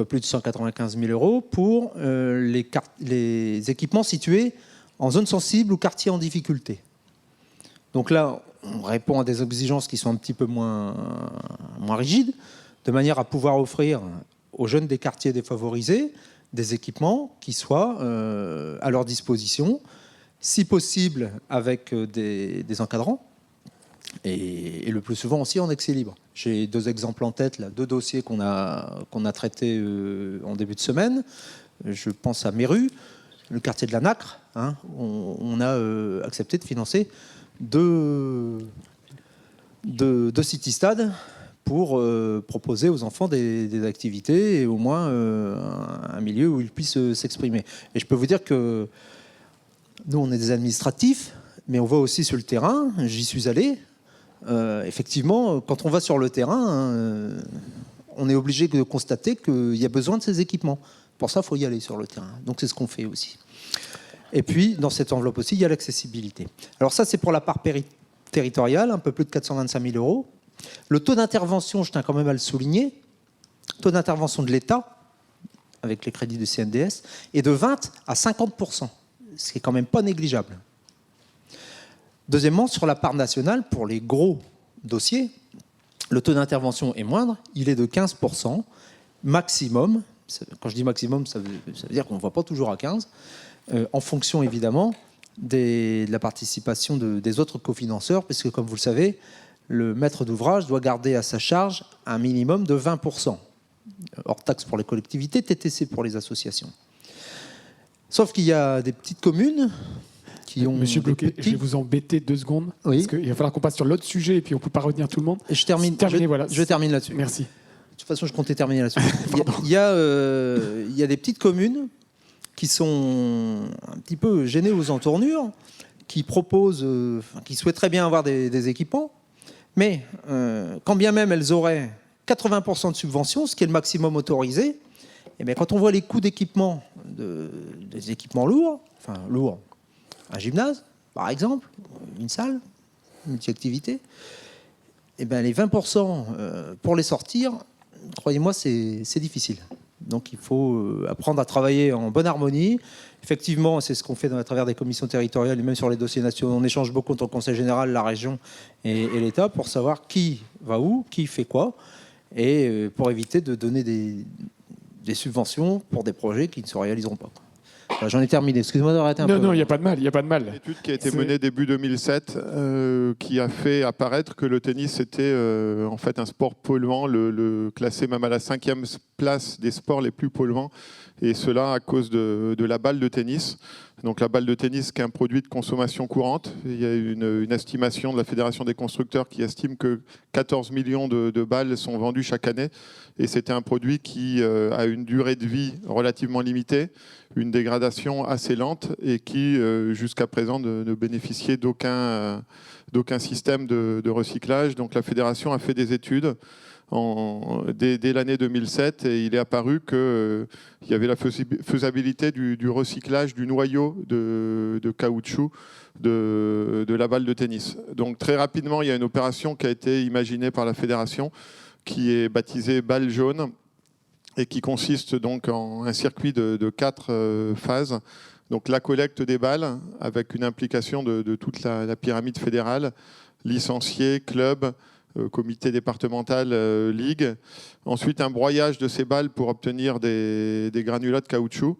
peu plus de 195 000 euros pour les équipements situés en zone sensible ou quartier en difficulté. Donc là, on répond à des exigences qui sont un petit peu moins rigides, de manière à pouvoir offrir aux jeunes des quartiers défavorisés des équipements qui soient à leur disposition, si possible avec des encadrants, et le plus souvent aussi en accès libre. J'ai 2 exemples en tête, là, 2 dossiers qu'on a traités en début de semaine. Je pense à Méru, le quartier de la Nacre. Hein, on a accepté de financer 2 city-stades pour proposer aux enfants des activités et au moins un milieu où ils puissent s'exprimer. Et je peux vous dire que nous, on est des administratifs, mais on va aussi sur le terrain. J'y suis allé. Effectivement, quand on va sur le terrain, on est obligé de constater qu'il y a besoin de ces équipements. Pour ça, il faut y aller sur le terrain. Donc c'est ce qu'on fait aussi. Et puis, dans cette enveloppe aussi, il y a l'accessibilité. Alors ça, c'est pour la part territoriale, un peu plus de 425 000 euros. Le taux d'intervention, je tiens quand même à le souligner, taux d'intervention de l'État, avec les crédits du CNDS, est de 20 à 50%, ce qui est quand même pas négligeable. Deuxièmement, sur la part nationale, pour les gros dossiers, le taux d'intervention est moindre, il est de 15%, maximum. Quand je dis maximum, ça veut dire qu'on ne va pas toujours à 15%, en fonction évidemment de la participation des autres cofinanceurs, parce que comme vous le savez, le maître d'ouvrage doit garder à sa charge un minimum de 20%, hors taxe pour les collectivités, TTC pour les associations. Sauf qu'il y a des petites communes qui ont... Monsieur Bloquet, je vais vous embêter 2 secondes, oui. Parce qu'il va falloir qu'on passe sur l'autre sujet et puis on ne peut pas retenir tout le monde. Et je termine là-dessus. Merci. De toute façon, je comptais terminer là-dessus. Il y a des petites communes qui sont un petit peu gênées aux entournures, qui proposent, qui souhaiteraient bien avoir des équipements, mais quand bien même elles auraient 80% de subvention, ce qui est le maximum autorisé, et bien quand on voit les coûts d'équipement, des équipements lourds, un gymnase, par exemple, une salle, une multi-activité, et bien les 20% pour les sortir, croyez-moi, c'est difficile. Donc il faut apprendre à travailler en bonne harmonie. Effectivement, c'est ce qu'on fait à travers des commissions territoriales et même sur les dossiers nationaux. On échange beaucoup entre le Conseil général, la région et l'État pour savoir qui va où, qui fait quoi, et pour éviter de donner des subventions pour des projets qui ne se réaliseront pas. Enfin, j'en ai terminé. Excusez-moi d'arrêter un peu. Non, il n'y a pas de mal. Il n'y a pas de mal. Une étude qui a été menée début 2007 qui a fait apparaître que le tennis était en fait un sport polluant, le classé même à la 5e place des sports les plus polluants, et cela à cause de la balle de tennis. Donc la balle de tennis qui est un produit de consommation courante. Il y a une estimation de la Fédération des constructeurs qui estime que 14 millions de balles sont vendues chaque année. Et c'était un produit qui a une durée de vie relativement limitée, une dégradation assez lente et qui, jusqu'à présent, ne bénéficiait d'aucun système de recyclage. Donc la Fédération a fait des études dès l'année 2007 et il est apparu qu'il y avait la faisabilité du recyclage du noyau de caoutchouc de la balle de tennis. Donc très rapidement, il y a une opération qui a été imaginée par la Fédération qui est baptisée balle jaune et qui consiste donc en un circuit de 4 phases. Donc la collecte des balles avec une implication de toute la pyramide fédérale, licenciés, clubs, comité départemental, ligue. Ensuite, un broyage de ces balles pour obtenir des granulats de caoutchouc.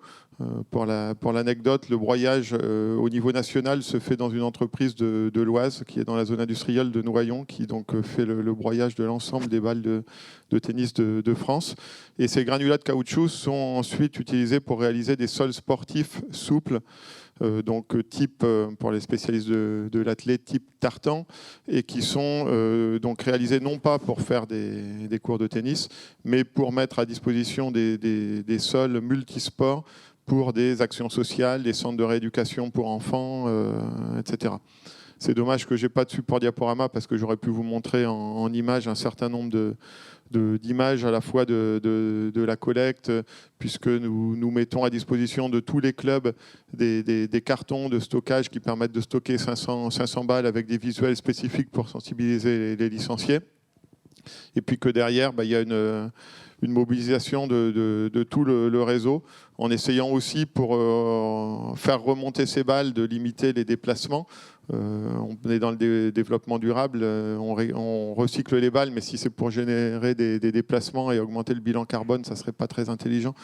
Pour l'anecdote, le broyage au niveau national se fait dans une entreprise de l'Oise qui est dans la zone industrielle de Noyon, qui donc fait le broyage de l'ensemble des balles de tennis de France. Et ces granulats de caoutchouc sont ensuite utilisés pour réaliser des sols sportifs souples, donc type, pour les spécialistes de l'athlète, type tartan, et qui sont donc réalisés non pas pour faire des cours de tennis, mais pour mettre à disposition des sols multisports pour des actions sociales, des centres de rééducation pour enfants, etc. C'est dommage que je n'ai pas de support diaporama parce que j'aurais pu vous montrer en images un certain nombre d'images à la fois de la collecte, puisque nous mettons à disposition de tous les clubs des cartons de stockage qui permettent de stocker 500 balles avec des visuels spécifiques pour sensibiliser les licenciés. Et puis que derrière, il y a une mobilisation de tout le réseau, en essayant aussi, pour faire remonter ces balles, de limiter les déplacements. On est dans le développement durable, on recycle les balles, mais si c'est pour générer des déplacements et augmenter le bilan carbone, ça ne serait pas très intelligent.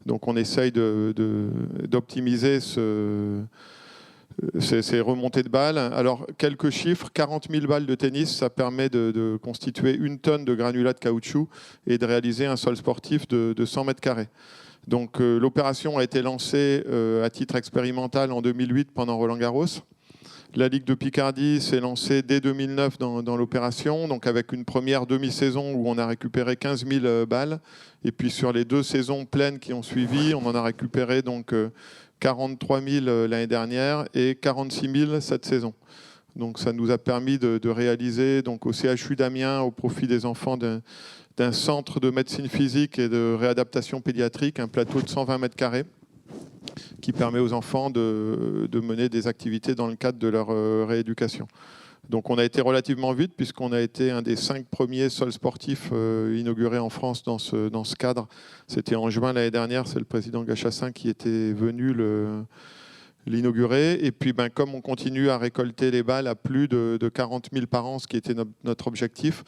Donc on essaye d'optimiser ces remontées de balles. Alors, quelques chiffres, 40 000 balles de tennis, ça permet de constituer 1 tonne de granulats de caoutchouc et de réaliser un sol sportif de 100 mètres carrés. Donc l'opération a été lancée à titre expérimental en 2008 pendant Roland-Garros. La Ligue de Picardie s'est lancée dès 2009 dans l'opération, donc avec une première demi-saison où on a récupéré 15 000 balles. Et puis sur les 2 saisons pleines qui ont suivi, on en a récupéré donc 43 000 l'année dernière et 46 000 cette saison. Donc ça nous a permis de réaliser donc, au CHU d'Amiens, au profit des enfants d'un centre de médecine physique et de réadaptation pédiatrique, un plateau de 120 mètres carrés qui permet aux enfants de mener des activités dans le cadre de leur rééducation. Donc on a été relativement vite puisqu'on a été un des 5 premiers sols sportifs inaugurés en France dans ce cadre. C'était en juin l'année dernière, c'est le président Gachassin qui était venu l'inaugurer. Et puis comme on continue à récolter les balles à plus de 40 000 par an, ce qui était notre objectif,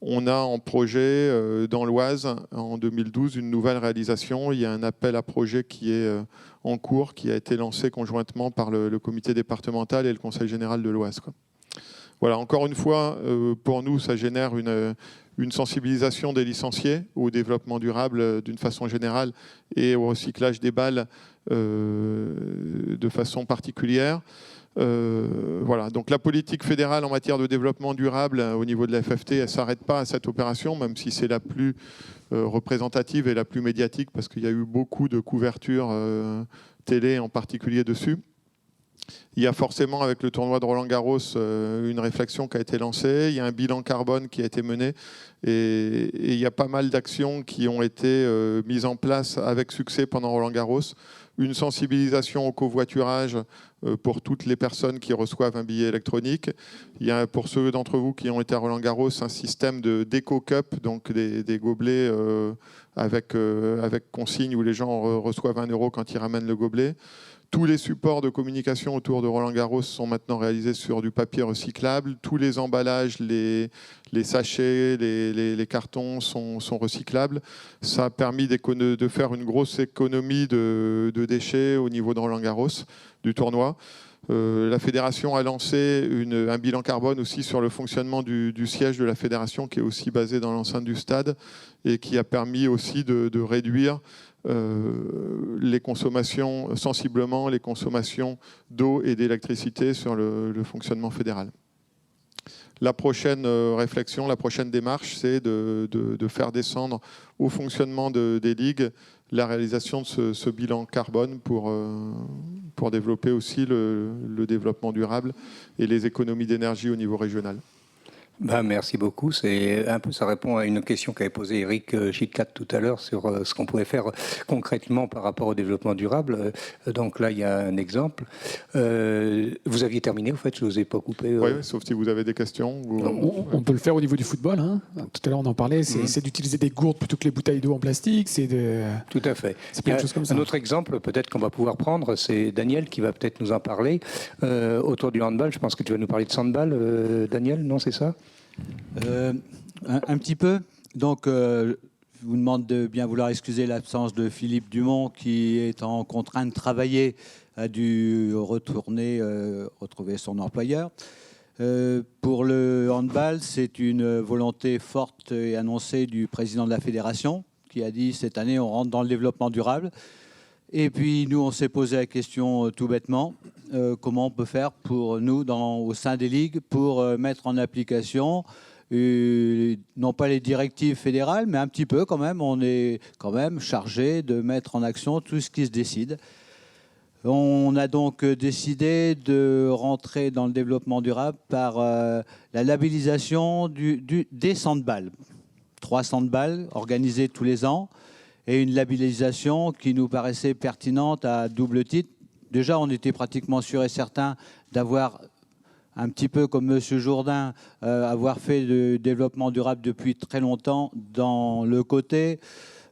on a en projet dans l'Oise, en 2012, une nouvelle réalisation. Il y a un appel à projet qui est en cours, qui a été lancé conjointement par le comité départemental et le conseil général de l'Oise. Voilà, encore une fois, pour nous, ça génère une sensibilisation des licenciés au développement durable d'une façon générale et au recyclage des balles de façon particulière. Voilà. Donc la politique fédérale en matière de développement durable au niveau de la FFT, elle ne s'arrête pas à cette opération, même si c'est la plus représentative et la plus médiatique, parce qu'il y a eu beaucoup de couverture télé en particulier dessus. Il y a forcément, avec le tournoi de Roland-Garros, une réflexion qui a été lancée. Il y a un bilan carbone qui a été mené. Et il y a pas mal d'actions qui ont été mises en place avec succès pendant Roland-Garros. Une sensibilisation au covoiturage pour toutes les personnes qui reçoivent un billet électronique. Il y a, pour ceux d'entre vous qui ont été à Roland-Garros, un système d'éco-cup, donc des gobelets avec consigne où les gens reçoivent 1 € quand ils ramènent le gobelet. Tous les supports de communication autour de Roland-Garros sont maintenant réalisés sur du papier recyclable. Tous les emballages, les sachets, les cartons sont recyclables. Ça a permis de faire une grosse économie de déchets au niveau de Roland-Garros, du tournoi. La fédération a lancé un bilan carbone aussi sur le fonctionnement du siège de la fédération, qui est aussi basé dans l'enceinte du stade et qui a permis aussi de réduire les consommations, sensiblement les consommations d'eau et d'électricité sur le fonctionnement fédéral. La prochaine réflexion, la prochaine démarche, c'est de faire descendre au fonctionnement des ligues la réalisation de ce bilan carbone pour développer aussi le développement durable et les économies d'énergie au niveau régional. Merci beaucoup. Ça répond à une question qu'avait posée Eric Chitkat tout à l'heure sur ce qu'on pouvait faire concrètement par rapport au développement durable. Donc là, il y a un exemple. Vous aviez terminé, en fait, je ne vous ai pas coupé. Oui, sauf si vous avez des questions. On peut le faire au niveau du football. Hein. Tout à l'heure, on en parlait. C'est d'utiliser des gourdes plutôt que les bouteilles d'eau en plastique. Tout à fait. C'est plein de choses comme ça. Un autre exemple, peut-être qu'on va pouvoir prendre, c'est Daniel qui va peut-être nous en parler. Autour du handball, je pense que tu vas nous parler de handball, Daniel, non, c'est ça ? Un petit peu. Donc, je vous demande de bien vouloir excuser l'absence de Philippe Dumont, qui est en contraint de travailler, a dû retrouver son employeur. Pour le handball, c'est une volonté forte et annoncée du président de la fédération, qui a dit cette année on rentre dans le développement durable. Et puis nous, on s'est posé la question tout bêtement, comment on peut faire pour nous, au sein des ligues, pour mettre en application, non pas les directives fédérales, mais un petit peu quand même. On est quand même chargé de mettre en action tout ce qui se décide. On a donc décidé de rentrer dans le développement durable par la labellisation des handballs. 3 handballs organisés tous les ans. Et une labellisation qui nous paraissait pertinente à double titre. Déjà, on était pratiquement sûr et certain d'avoir un petit peu comme M. Jourdain, avoir fait du développement durable depuis très longtemps dans le côté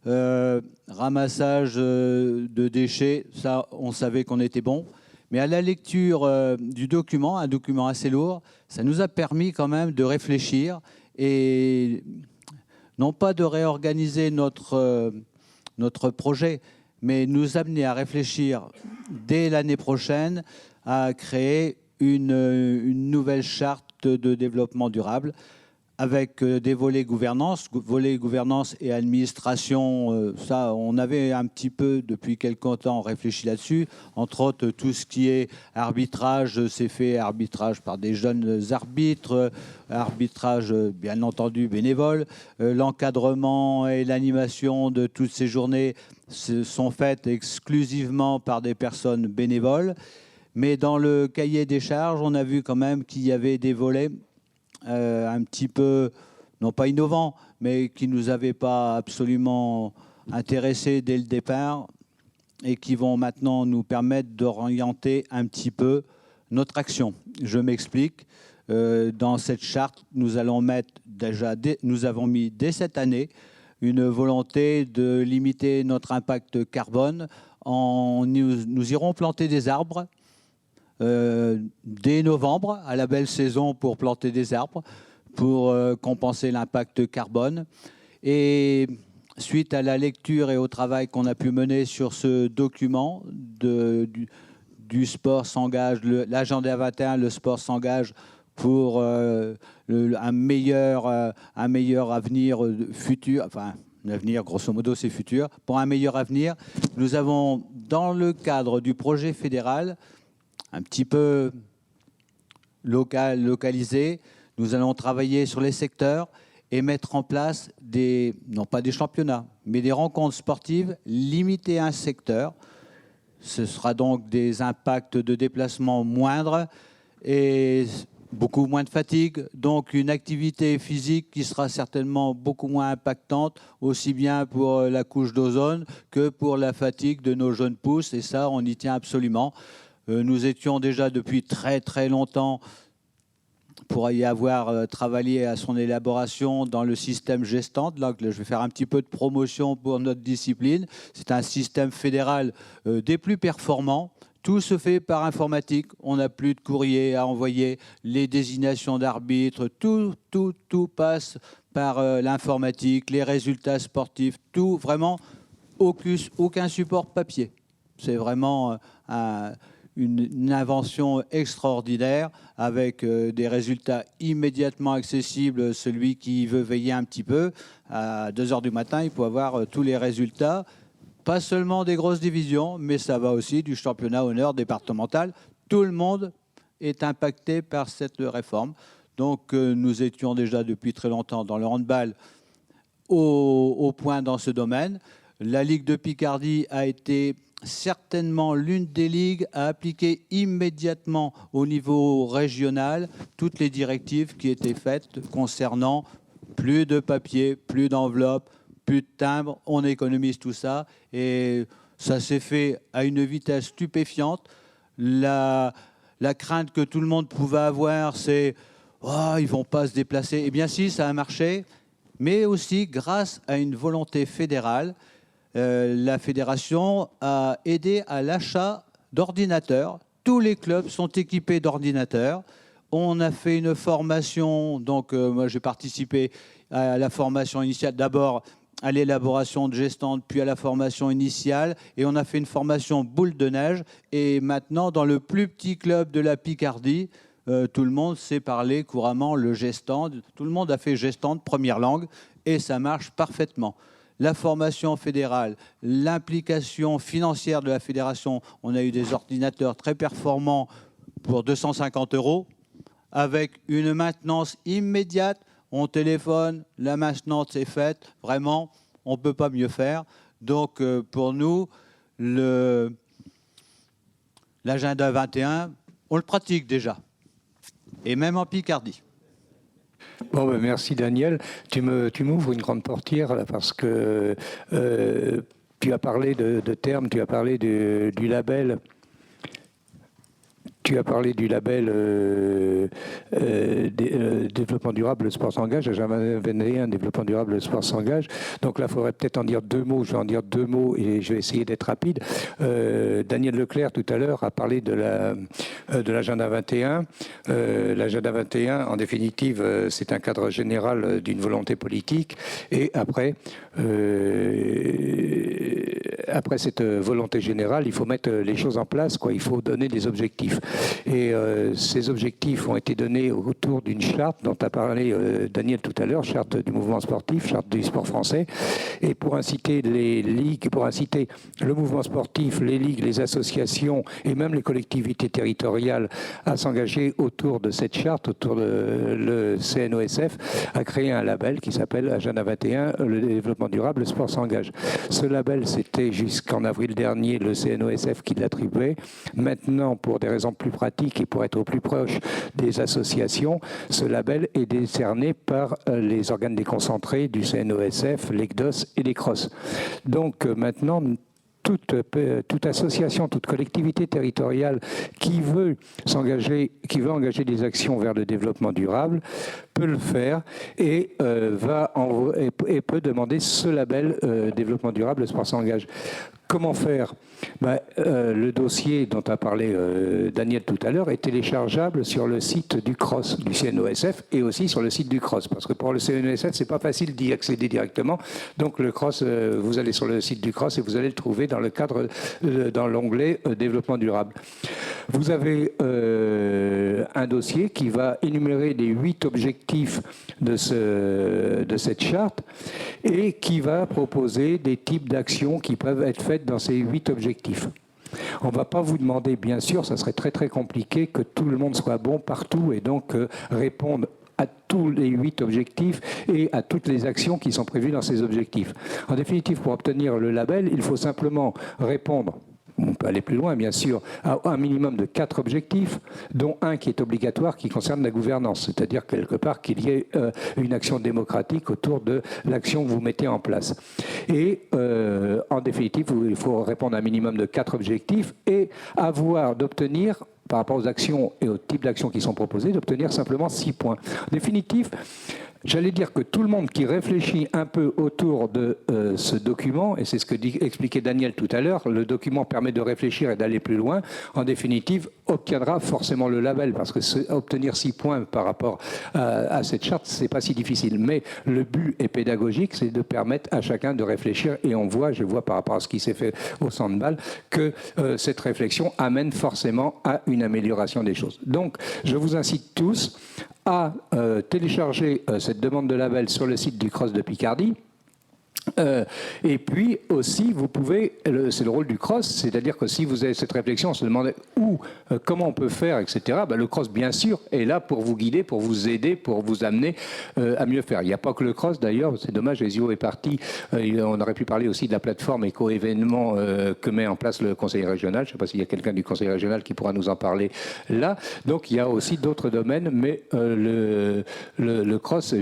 ramassage de déchets. Ça, on savait qu'on était bon. Mais à la lecture du document, un document assez lourd, ça nous a permis quand même de réfléchir et non pas de réorganiser notre projet, mais nous amener à réfléchir dès l'année prochaine à créer une nouvelle charte de développement durable avec des volets gouvernance et administration. Ça, on avait un petit peu, depuis quelque temps, réfléchi là-dessus. Entre autres, tout ce qui est arbitrage, c'est fait arbitrage par des jeunes arbitres, arbitrage, bien entendu, bénévole. L'encadrement et l'animation de toutes ces journées sont faites exclusivement par des personnes bénévoles. Mais dans le cahier des charges, on a vu quand même qu'il y avait des volets un petit peu, non pas innovants, mais qui ne nous avaient pas absolument intéressés dès le départ et qui vont maintenant nous permettre d'orienter un petit peu notre action. Je m'explique. Dans cette charte, nous avons mis dès cette année une volonté de limiter notre impact carbone. Nous irons planter des arbres dès novembre, à la belle saison pour planter des arbres, pour compenser l'impact carbone. Et suite à la lecture et au travail qu'on a pu mener sur ce document du sport s'engage, l'agenda 21, le sport s'engage pour un meilleur avenir futur, enfin l'avenir grosso modo c'est futur, pour un meilleur avenir, nous avons dans le cadre du projet fédéral un petit peu localisé, nous allons travailler sur les secteurs et mettre en place non pas des championnats, mais des rencontres sportives limitées à un secteur. Ce sera donc des impacts de déplacement moindres et beaucoup moins de fatigue, donc une activité physique qui sera certainement beaucoup moins impactante, aussi bien pour la couche d'ozone que pour la fatigue de nos jeunes pousses, et ça, on y tient absolument. Nous étions déjà depuis très très longtemps pour y avoir travaillé à son élaboration dans le système Gestant. Là, je vais faire un petit peu de promotion pour notre discipline. C'est un système fédéral des plus performants. Tout se fait par informatique. On n'a plus de courrier à envoyer, les désignations d'arbitres, tout passe par l'informatique, les résultats sportifs, tout, vraiment, aucun support papier. C'est vraiment une invention extraordinaire avec des résultats immédiatement accessibles. Celui qui veut veiller un petit peu, à 2 h du matin, il peut avoir tous les résultats. Pas seulement des grosses divisions, mais ça va aussi du championnat honneur départemental. Tout le monde est impacté par cette réforme. Donc nous étions déjà depuis très longtemps dans le handball au point dans ce domaine. La Ligue de Picardie a été certainement l'une des ligues à appliquer immédiatement au niveau régional toutes les directives qui étaient faites concernant plus de papier, plus d'enveloppes, plus de timbres, on économise tout ça et ça s'est fait à une vitesse stupéfiante. La crainte que tout le monde pouvait avoir, c'est « oh, ils ne vont pas se déplacer ». Eh bien si, ça a marché, mais aussi grâce à une volonté fédérale, la fédération a aidé à l'achat d'ordinateurs. Tous les clubs sont équipés d'ordinateurs. On a fait une formation, donc moi j'ai participé à la formation initiale, d'abord à l'élaboration de Gestant, puis à la formation initiale, et on a fait une formation boule de neige, et maintenant dans le plus petit club de la Picardie, tout le monde sait parler couramment le Gestant, tout le monde a fait Gestant de première langue, et ça marche parfaitement. La formation fédérale, l'implication financière de la fédération, on a eu des ordinateurs très performants pour 250 €, avec une maintenance immédiate. On téléphone, la maintenance est faite. Vraiment, on ne peut pas mieux faire. Donc, pour nous, l'agenda 21, on le pratique déjà. Et même en Picardie. Bon, ben merci Daniel. Tu m'ouvres une grande portière là, parce que tu as parlé de termes, tu as parlé du label. tu as parlé du label développement durable, le sport s'engage. Jamais un développement durable, le sport s'engage. Donc là, il faudrait peut-être en dire deux mots. Je vais en dire deux mots et je vais essayer d'être rapide. Daniel Leclerc, tout à l'heure, a parlé de l'agenda 21. L'agenda 21, en définitive, c'est un cadre général d'une volonté politique. Et après cette volonté générale, il faut mettre les choses en place, quoi. Il faut donner des objectifs. Et ces objectifs ont été donnés autour d'une charte dont a parlé Daniel tout à l'heure, charte du mouvement sportif, charte du sport français. Et pour inciter les ligues, pour inciter le mouvement sportif, les ligues, les associations et même les collectivités territoriales à s'engager autour de cette charte, autour de le CNOSF, a créé un label qui s'appelle Agenda 21, le développement durable, le sport s'engage. Ce label, c'était jusqu'en avril dernier le CNOSF qui l'attribuait. Maintenant, pour des raisons plus pratiques et pour être au plus proche des associations, ce label est décerné par les organes déconcentrés du CNOSF, l'ECDOS et les CROSS. Donc maintenant, toute association, toute collectivité territoriale qui veut s'engager, qui veut engager des actions vers le développement durable peut le faire et peut demander ce label développement durable, le sport s'engage. Comment faire ? Le dossier dont a parlé Daniel tout à l'heure est téléchargeable sur le site du CROSS, du CNOSF, et aussi sur le site du CROSS. Parce que pour le CNOSF, c'est pas facile d'y accéder directement. Donc le CROSS, vous allez sur le site du CROSS et vous allez le trouver dans le cadre, dans l'onglet développement durable. Vous avez un dossier qui va énumérer les 8 objectifs de cette charte et qui va proposer des types d'actions qui peuvent être faites dans ces 8 objectifs. On ne va pas vous demander, bien sûr, ça serait très très compliqué que tout le monde soit bon partout et donc répondre à tous les 8 objectifs et à toutes les actions qui sont prévues dans ces objectifs. En définitive, pour obtenir le label, il faut simplement répondre. On peut aller plus loin, bien sûr, à un minimum de 4 objectifs, dont un qui est obligatoire, qui concerne la gouvernance, c'est-à-dire quelque part qu'il y ait une action démocratique autour de l'action que vous mettez en place. Et en définitive, il faut répondre à un minimum de 4 objectifs et d'obtenir, par rapport aux actions et aux types d'actions qui sont proposées, d'obtenir simplement 6 points. En définitive, j'allais dire que tout le monde qui réfléchit un peu autour de ce document, et c'est ce que expliquait Daniel tout à l'heure, le document permet de réfléchir et d'aller plus loin, en définitive, obtiendra forcément le label, parce que obtenir 6 points par rapport à cette charte, c'est pas si difficile. Mais le but est pédagogique, c'est de permettre à chacun de réfléchir, et je vois par rapport à ce qui s'est fait au handball, que cette réflexion amène forcément à une amélioration des choses. Donc, je vous incite tous à télécharger cette demande de label sur le site du CROSS de Picardie. Et puis aussi, vous pouvez, c'est le rôle du CROSS, c'est-à-dire que si vous avez cette réflexion, on se demande comment on peut faire, etc. Le CROSS, bien sûr, est là pour vous guider, pour vous aider, pour vous amener à mieux faire. Il n'y a pas que le CROSS, d'ailleurs, c'est dommage, Ezio est parti. On aurait pu parler aussi de la plateforme éco-événement que met en place le conseil régional. Je ne sais pas s'il y a quelqu'un du conseil régional qui pourra nous en parler là. Donc, il y a aussi d'autres domaines, mais le CROSS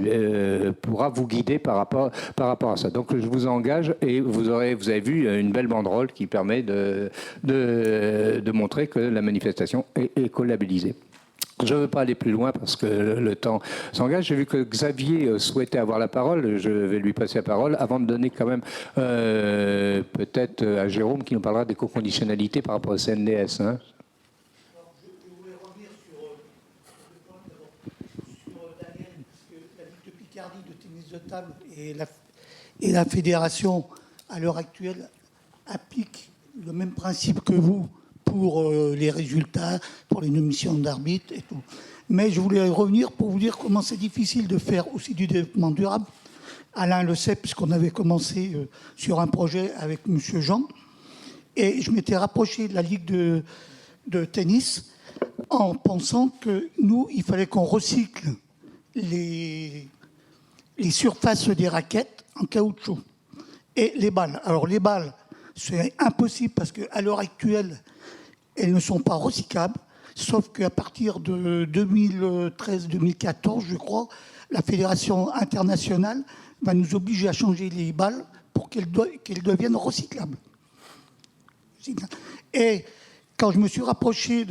pourra vous guider par rapport à ça. Donc, je vous engage et vous avez vu une belle banderole qui permet de montrer que la manifestation est écolabellisée. Je ne veux pas aller plus loin parce que le temps s'engage. J'ai vu que Xavier souhaitait avoir la parole. Je vais lui passer la parole avant de donner quand même peut-être à Jérôme qui nous parlera des co-conditionnalités par rapport au CNDS. Hein. Table et la fédération, à l'heure actuelle, applique le même principe que vous pour les résultats, pour les nominations d'arbitres et tout. Mais je voulais revenir pour vous dire comment c'est difficile de faire aussi du développement durable. Alain le sait, puisqu'on avait commencé sur un projet avec M. Jean. Et je m'étais rapproché de la Ligue de tennis en pensant que nous, il fallait qu'on recycle les surfaces des raquettes en caoutchouc et les balles. Alors les balles, c'est impossible parce qu'à l'heure actuelle, elles ne sont pas recyclables, sauf qu'à partir de 2013-2014, je crois, la Fédération internationale va nous obliger à changer les balles pour qu'elles deviennent recyclables. Et quand je me suis rapproché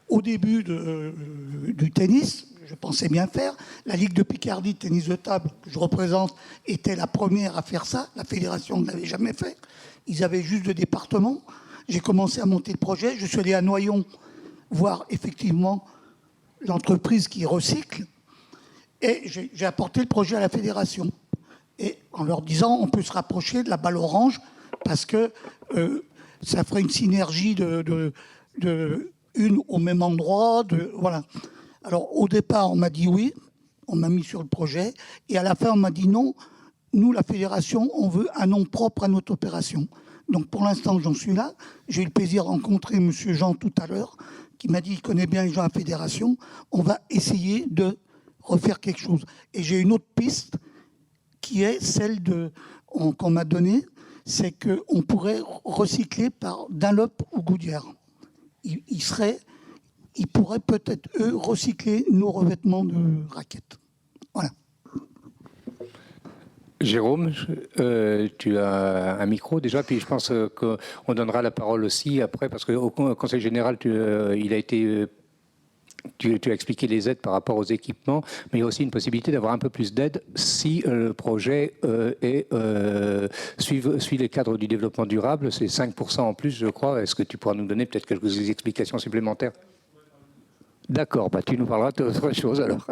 au début du tennis, je pensais bien faire. La Ligue de Picardie de tennis de table, que je représente, était la première à faire ça. La fédération ne l'avait jamais fait. Ils avaient juste 2 départements. J'ai commencé à monter le projet. Je suis allé à Noyon voir effectivement l'entreprise qui recycle. Et j'ai apporté le projet à la fédération. Et en leur disant, on peut se rapprocher de la balle orange parce que ça ferait une synergie une au même endroit. Voilà. Alors, au départ, on m'a dit oui. On m'a mis sur le projet. Et à la fin, on m'a dit non. Nous, la fédération, on veut un nom propre à notre opération. Donc, pour l'instant, j'en suis là. J'ai eu le plaisir de rencontrer M. Jean tout à l'heure, qui m'a dit qu'il connaît bien les gens à la fédération. On va essayer de refaire quelque chose. Et j'ai une autre piste qui est celle qu'on m'a donnée, c'est qu'on pourrait recycler par Dunlop ou Goodyear. Ils pourraient peut-être, eux, recycler nos revêtements de raquettes. Voilà. Jérôme, tu as un micro déjà, puis je pense qu'on donnera la parole aussi après, parce qu'au Conseil général, il a été... Tu as expliqué les aides par rapport aux équipements, mais il y a aussi une possibilité d'avoir un peu plus d'aide si le projet suit les cadres du développement durable. C'est 5% en plus, je crois. Est-ce que tu pourras nous donner peut-être quelques explications supplémentaires? D'accord, tu nous parleras d'autre chose alors.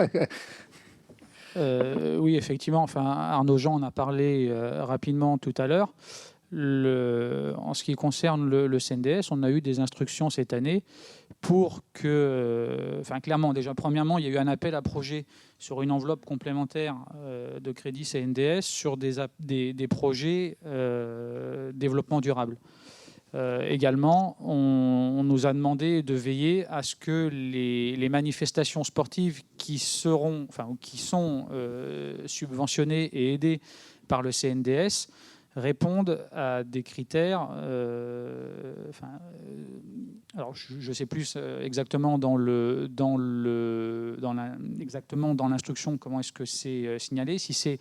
Oui, effectivement. Enfin, Arnaud Jean en a parlé rapidement tout à l'heure. En ce qui concerne le CNDS, on a eu des instructions cette année pour que, clairement, déjà, premièrement, il y a eu un appel à projet sur une enveloppe complémentaire de crédit CNDS sur des projets développement durable. Également, on nous a demandé de veiller à ce que les manifestations sportives qui sont subventionnées et aidées par le CNDS répondent à des critères. Alors, je ne sais plus exactement exactement dans l'instruction comment est-ce que c'est signalé, si c'est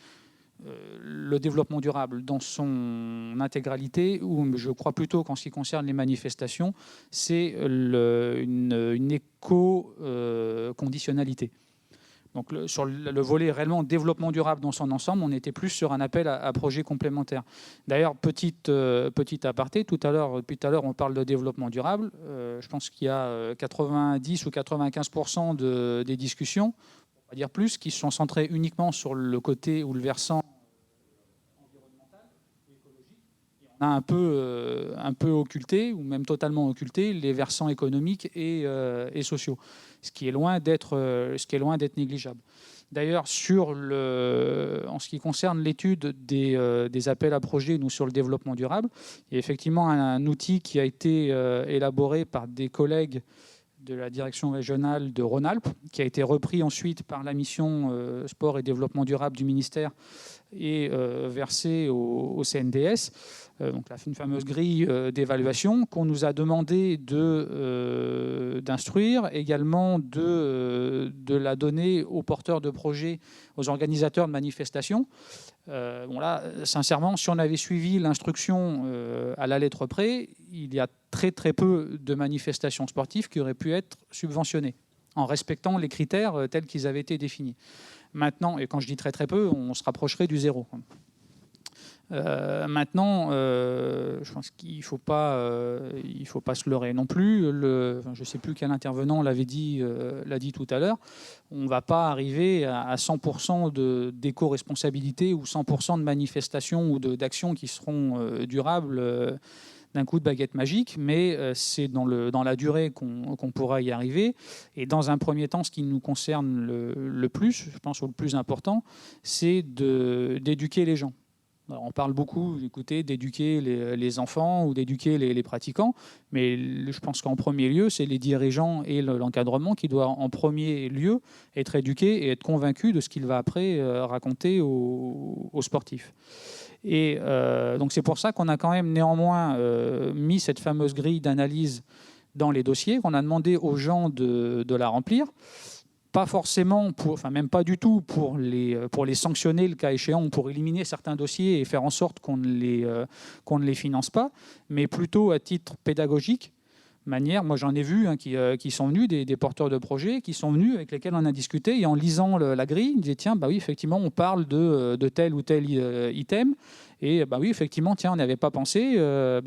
le développement durable dans son intégralité, ou je crois plutôt qu'en ce qui concerne les manifestations, c'est une éco-conditionnalité. Donc sur le volet réellement développement durable dans son ensemble, on était plus sur un appel à projet complémentaire. D'ailleurs, petit aparté, depuis tout à l'heure, on parle de développement durable. Je pense qu'il y a 90 ou 95% des discussions, on va dire plus, qui sont centrées uniquement sur le côté ou le versant environnemental, écologique. Et on a un peu occulté, ou même totalement occulté, les versants économiques et sociaux. Ce qui est loin d'être négligeable. D'ailleurs, en ce qui concerne l'étude des appels à projets sur le développement durable, il y a effectivement un outil qui a été élaboré par des collègues de la direction régionale de Rhône-Alpes, qui a été repris ensuite par la mission sport et développement durable du ministère et versé au CNDS. Donc une fameuse grille d'évaluation qu'on nous a demandé d'instruire, également de la donner aux porteurs de projets, aux organisateurs de manifestations. Là, sincèrement, si on avait suivi l'instruction à la lettre près, il y a très très peu de manifestations sportives qui auraient pu être subventionnées en respectant les critères tels qu'ils avaient été définis. Maintenant, et quand je dis très très peu, on se rapprocherait du zéro. Maintenant, je pense qu'il ne faut pas se leurrer non plus. Je ne sais plus quel intervenant l'a dit tout à l'heure. On ne va pas arriver à 100% d'éco-responsabilité ou 100% de manifestations ou d'actions qui seront durables d'un coup de baguette magique, mais c'est dans la durée qu'on pourra y arriver. Et dans un premier temps, ce qui nous concerne le plus, je pense, ou le plus important, c'est d'éduquer les gens. Alors, on parle beaucoup, d'éduquer les enfants ou d'éduquer les pratiquants, mais je pense qu'en premier lieu, c'est les dirigeants et l'encadrement qui doivent en premier lieu être éduqués et être convaincus de ce qu'il va après raconter aux sportifs. Et donc c'est pour ça qu'on a quand même néanmoins mis cette fameuse grille d'analyse dans les dossiers, qu'on a demandé aux gens de la remplir. Pas forcément, même pas du tout pour les sanctionner le cas échéant, pour éliminer certains dossiers et faire en sorte qu'on ne les finance pas, mais plutôt à titre pédagogique manière. Moi, j'en ai vu qui sont venus, des porteurs de projets, qui sont venus, avec lesquels on a discuté, et en lisant la grille, ils disaient, tiens, bah oui, effectivement, on parle de tel ou tel item, et bah oui, effectivement, tiens, on n'y avait pas pensé,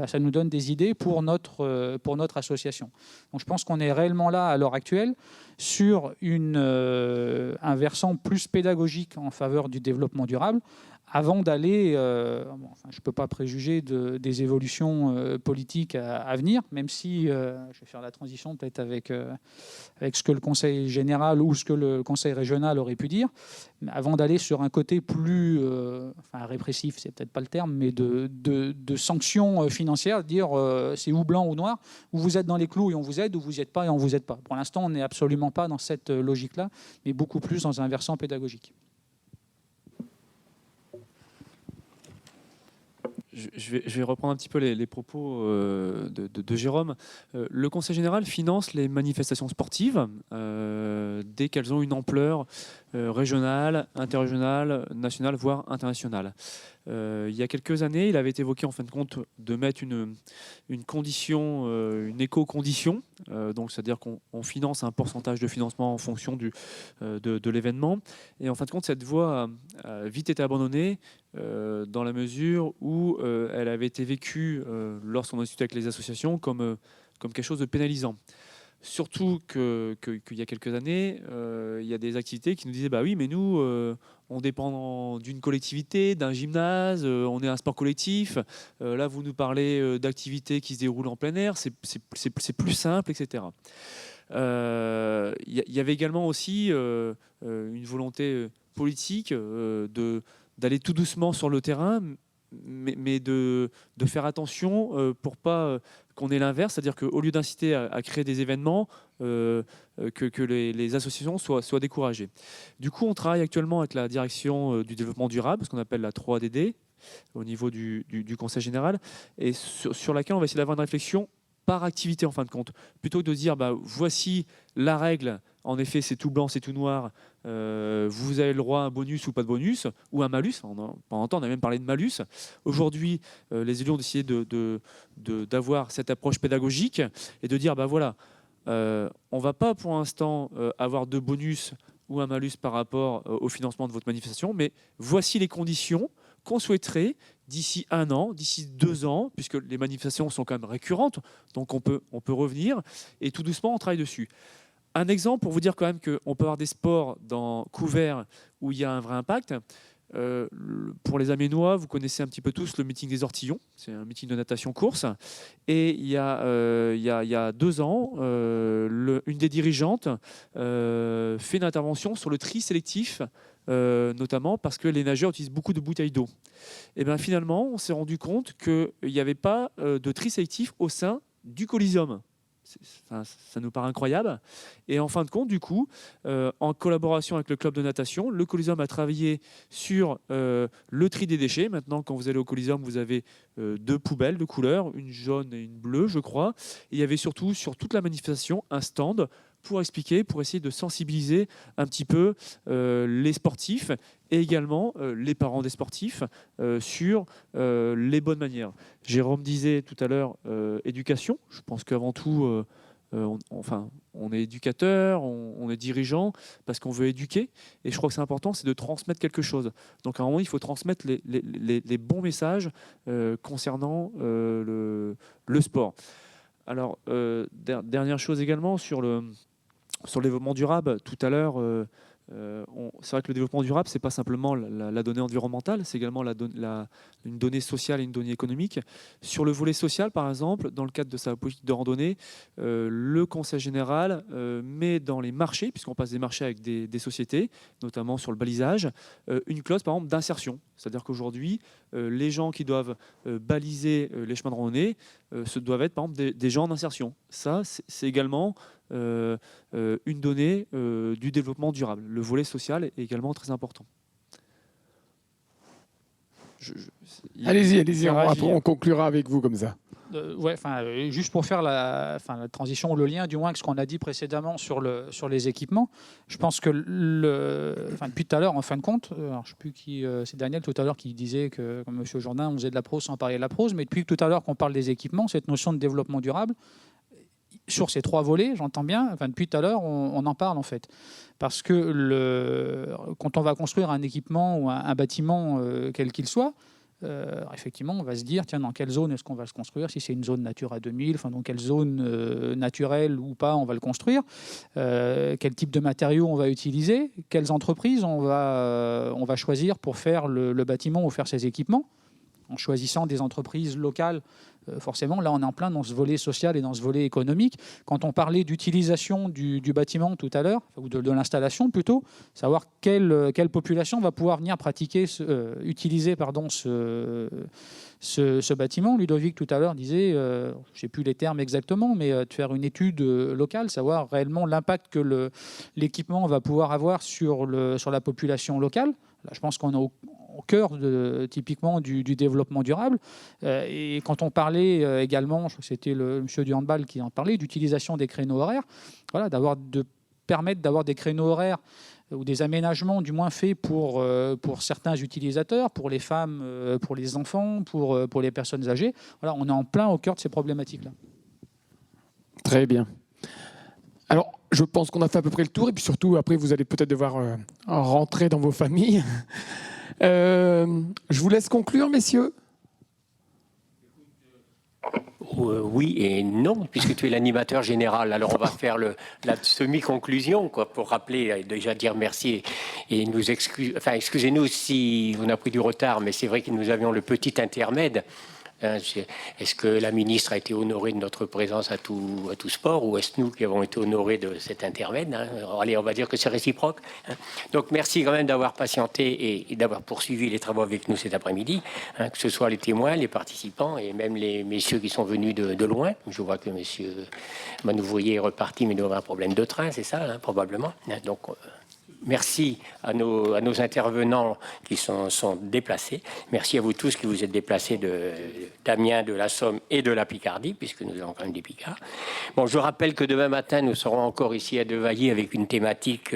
ça nous donne des idées pour notre association. Donc, je pense qu'on est réellement là, à l'heure actuelle, sur un versant plus pédagogique en faveur du développement durable, avant d'aller, je ne peux pas préjuger des évolutions politiques à venir, même si je vais faire la transition peut-être avec ce que le Conseil général ou ce que le Conseil régional aurait pu dire, mais avant d'aller sur un côté plus répressif, c'est peut-être pas le terme, mais de sanctions financières, dire c'est ou blanc ou noir, ou vous êtes dans les clous et on vous aide, ou vous n'y êtes pas et on vous aide pas. Pour l'instant, on n'est absolument pas dans cette logique-là, mais beaucoup plus dans un versant pédagogique. Je vais reprendre un petit peu les propos de Jérôme. Le Conseil général finance les manifestations sportives dès qu'elles ont une ampleur régionale, interrégionale, nationale, voire internationale. Il y a quelques années, il avait été évoqué en fin de compte de mettre une condition, une éco-condition, donc c'est-à-dire qu'on finance un pourcentage de financement en fonction de l'événement. Et en fin de compte, cette voie a vite été abandonnée dans la mesure où elle avait été vécue lorsqu'on a discuté avec les associations comme quelque chose de pénalisant. Surtout qu'il y a quelques années, il y a des activités qui nous disaient bah oui, mais nous, on dépend d'une collectivité, d'un gymnase, on est un sport collectif. Là, vous nous parlez d'activités qui se déroulent en plein air, c'est plus simple, etc. Il y avait également aussi une volonté politique d'aller tout doucement sur le terrain, mais de faire attention pour pas qu'on ait l'inverse, c'est-à-dire qu'au lieu d'inciter à créer des événements, que les associations soient découragées. Du coup, on travaille actuellement avec la direction du développement durable, ce qu'on appelle la 3DD, au niveau du Conseil général, et sur laquelle on va essayer d'avoir une réflexion par activité en fin de compte, plutôt que de dire voici la règle, en effet c'est tout blanc, c'est tout noir, vous avez le droit à un bonus ou pas de bonus, ou un malus. Pendant un temps on a même parlé de malus. Aujourd'hui les élus ont décidé d'avoir cette approche pédagogique et de dire voilà, on ne va pas pour l'instant avoir de bonus ou un malus par rapport au financement de votre manifestation, mais voici les conditions qu'on souhaiterait d'ici 1 an, d'ici 2 ans, puisque les manifestations sont quand même récurrentes, donc on peut revenir, et tout doucement on travaille dessus. Un exemple pour vous dire quand même qu'on peut avoir des sports couverts où il y a un vrai impact. Pour les Aménois, vous connaissez un petit peu tous le meeting des Ortillons, c'est un meeting de natation-course, et il y a 2 ans, une des dirigeantes fait une intervention sur le tri sélectif, notamment parce que les nageurs utilisent beaucoup de bouteilles d'eau. Et bien finalement, on s'est rendu compte qu'il n'y avait pas de tri sélectif au sein du Coliseum. Ça nous paraît incroyable. Et en fin de compte, du coup, en collaboration avec le club de natation, le Coliseum a travaillé sur le tri des déchets. Maintenant, quand vous allez au Coliseum, vous avez 2 poubelles de couleurs, une jaune et une bleue, je crois. Et il y avait surtout, sur toute la manifestation, un stand pour expliquer, pour essayer de sensibiliser un petit peu les sportifs et également les parents des sportifs sur les bonnes manières. Jérôme disait tout à l'heure éducation. Je pense qu'avant tout, on est éducateur, on est dirigeant parce qu'on veut éduquer. Et je crois que c'est important, c'est de transmettre quelque chose. Donc à un moment, il faut transmettre les bons messages concernant le sport. Alors, dernière chose également sur le développement durable. Tout à l'heure, c'est vrai que le développement durable, ce n'est pas simplement la donnée environnementale, c'est également une donnée sociale et une donnée économique. Sur le volet social, par exemple, dans le cadre de sa politique de randonnée, le Conseil général met dans les marchés, puisqu'on passe des marchés avec des sociétés, notamment sur le balisage, une clause, par exemple, d'insertion. C'est-à-dire qu'aujourd'hui, les gens qui doivent baliser les chemins de randonnée, ce doivent être, par exemple, des gens d'insertion. Ça, c'est également une donnée du développement durable. Le volet social est également très important. Allez-y, on conclura avec vous comme ça. Juste pour faire la transition, le lien du moins avec ce qu'on a dit précédemment sur les équipements, je pense que depuis tout à l'heure, en fin de compte, alors je ne sais plus qui, c'est Daniel tout à l'heure qui disait que, comme M. Jourdain, on faisait de la prose sans parler de la prose, mais depuis tout à l'heure qu'on parle des équipements, cette notion de développement durable, sur ces 3 volets, j'entends bien, enfin, depuis tout à l'heure, on en parle en fait. Parce que quand on va construire un équipement ou un bâtiment, quel qu'il soit, effectivement, on va se dire, tiens, dans quelle zone est-ce qu'on va se construire? Si c'est une zone Natura 2000, enfin, dans quelle zone naturelle ou pas on va le construire? Quel type de matériaux on va utiliser? Quelles entreprises on va choisir pour faire le bâtiment ou faire ces équipements? En choisissant des entreprises locales, forcément, là, on est en plein dans ce volet social et dans ce volet économique. Quand on parlait d'utilisation du bâtiment tout à l'heure, ou de l'installation plutôt, savoir quelle population va pouvoir venir pratiquer, utiliser ce bâtiment. Ludovic, tout à l'heure, disait, je ne sais plus les termes exactement, mais de faire une étude locale, savoir réellement l'impact que l'équipement va pouvoir avoir sur la population locale. Là, je pense qu'on est au cœur typiquement du développement durable. Et quand on parlait également, je crois que c'était le monsieur du handball qui en parlait, d'utilisation des créneaux horaires, voilà, permettre d'avoir des créneaux horaires ou des aménagements du moins faits pour certains utilisateurs, pour les femmes, pour les enfants, pour les personnes âgées. Voilà, on est en plein au cœur de ces problématiques-là. Très bien. Alors, je pense qu'on a fait à peu près le tour, et puis surtout, après, vous allez peut-être devoir rentrer dans vos familles. Je vous laisse conclure, messieurs. Oui et non, puisque tu es l'animateur général. Alors on va faire la semi-conclusion, quoi, pour rappeler, déjà dire merci et nous excusez-nous si on a pris du retard, mais c'est vrai que nous avions le petit intermède. Est-ce que la ministre a été honorée de notre présence à tout sport, ou est-ce nous qui avons été honorés de cet intermède, hein? Allez, on va dire que c'est réciproque, hein. Donc merci quand même d'avoir patienté et d'avoir poursuivi les travaux avec nous cet après-midi, hein, que ce soit les témoins, les participants et même les messieurs qui sont venus de loin. Je vois que monsieur Manouvrier est reparti, mais il doit avoir un problème de train, c'est ça, hein, probablement, hein. Donc merci à nos intervenants qui sont déplacés. Merci à vous tous qui vous êtes déplacés d'Amiens, de la Somme et de la Picardie, puisque nous avons quand même des Picards. Bon, je rappelle que demain matin, nous serons encore ici à Devailly avec une thématique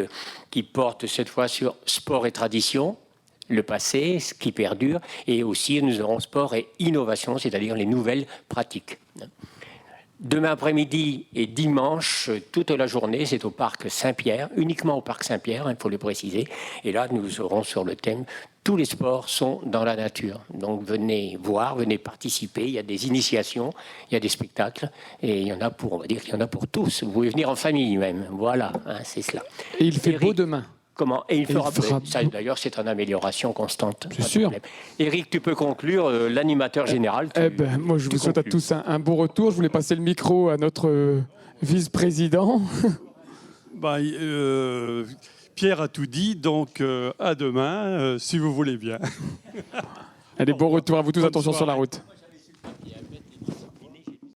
qui porte cette fois sur sport et tradition, le passé, ce qui perdure, et aussi nous aurons sport et innovation, c'est-à-dire les nouvelles pratiques. Demain après-midi et dimanche, toute la journée, c'est au parc Saint-Pierre, uniquement au parc Saint-Pierre, il faut le préciser. Et là, nous serons sur le thème « Tous les sports sont dans la nature ». Donc venez voir, venez participer, il y a des initiations, il y a des spectacles, et il y en a on va dire qu'il y en a pour tous. Vous pouvez venir en famille même, voilà, hein, c'est cela. Et il fait beau demain. Comment? Et il fera ça, d'ailleurs, c'est en amélioration constante. C'est sûr. Éric, tu peux conclure, l'animateur général. Moi, je vous souhaite à tous un beau retour. Je voulais passer le micro à notre vice-président. Pierre a tout dit, donc à demain, si vous voulez bien. Allez, bon retour à vous tous. Attention sur la route.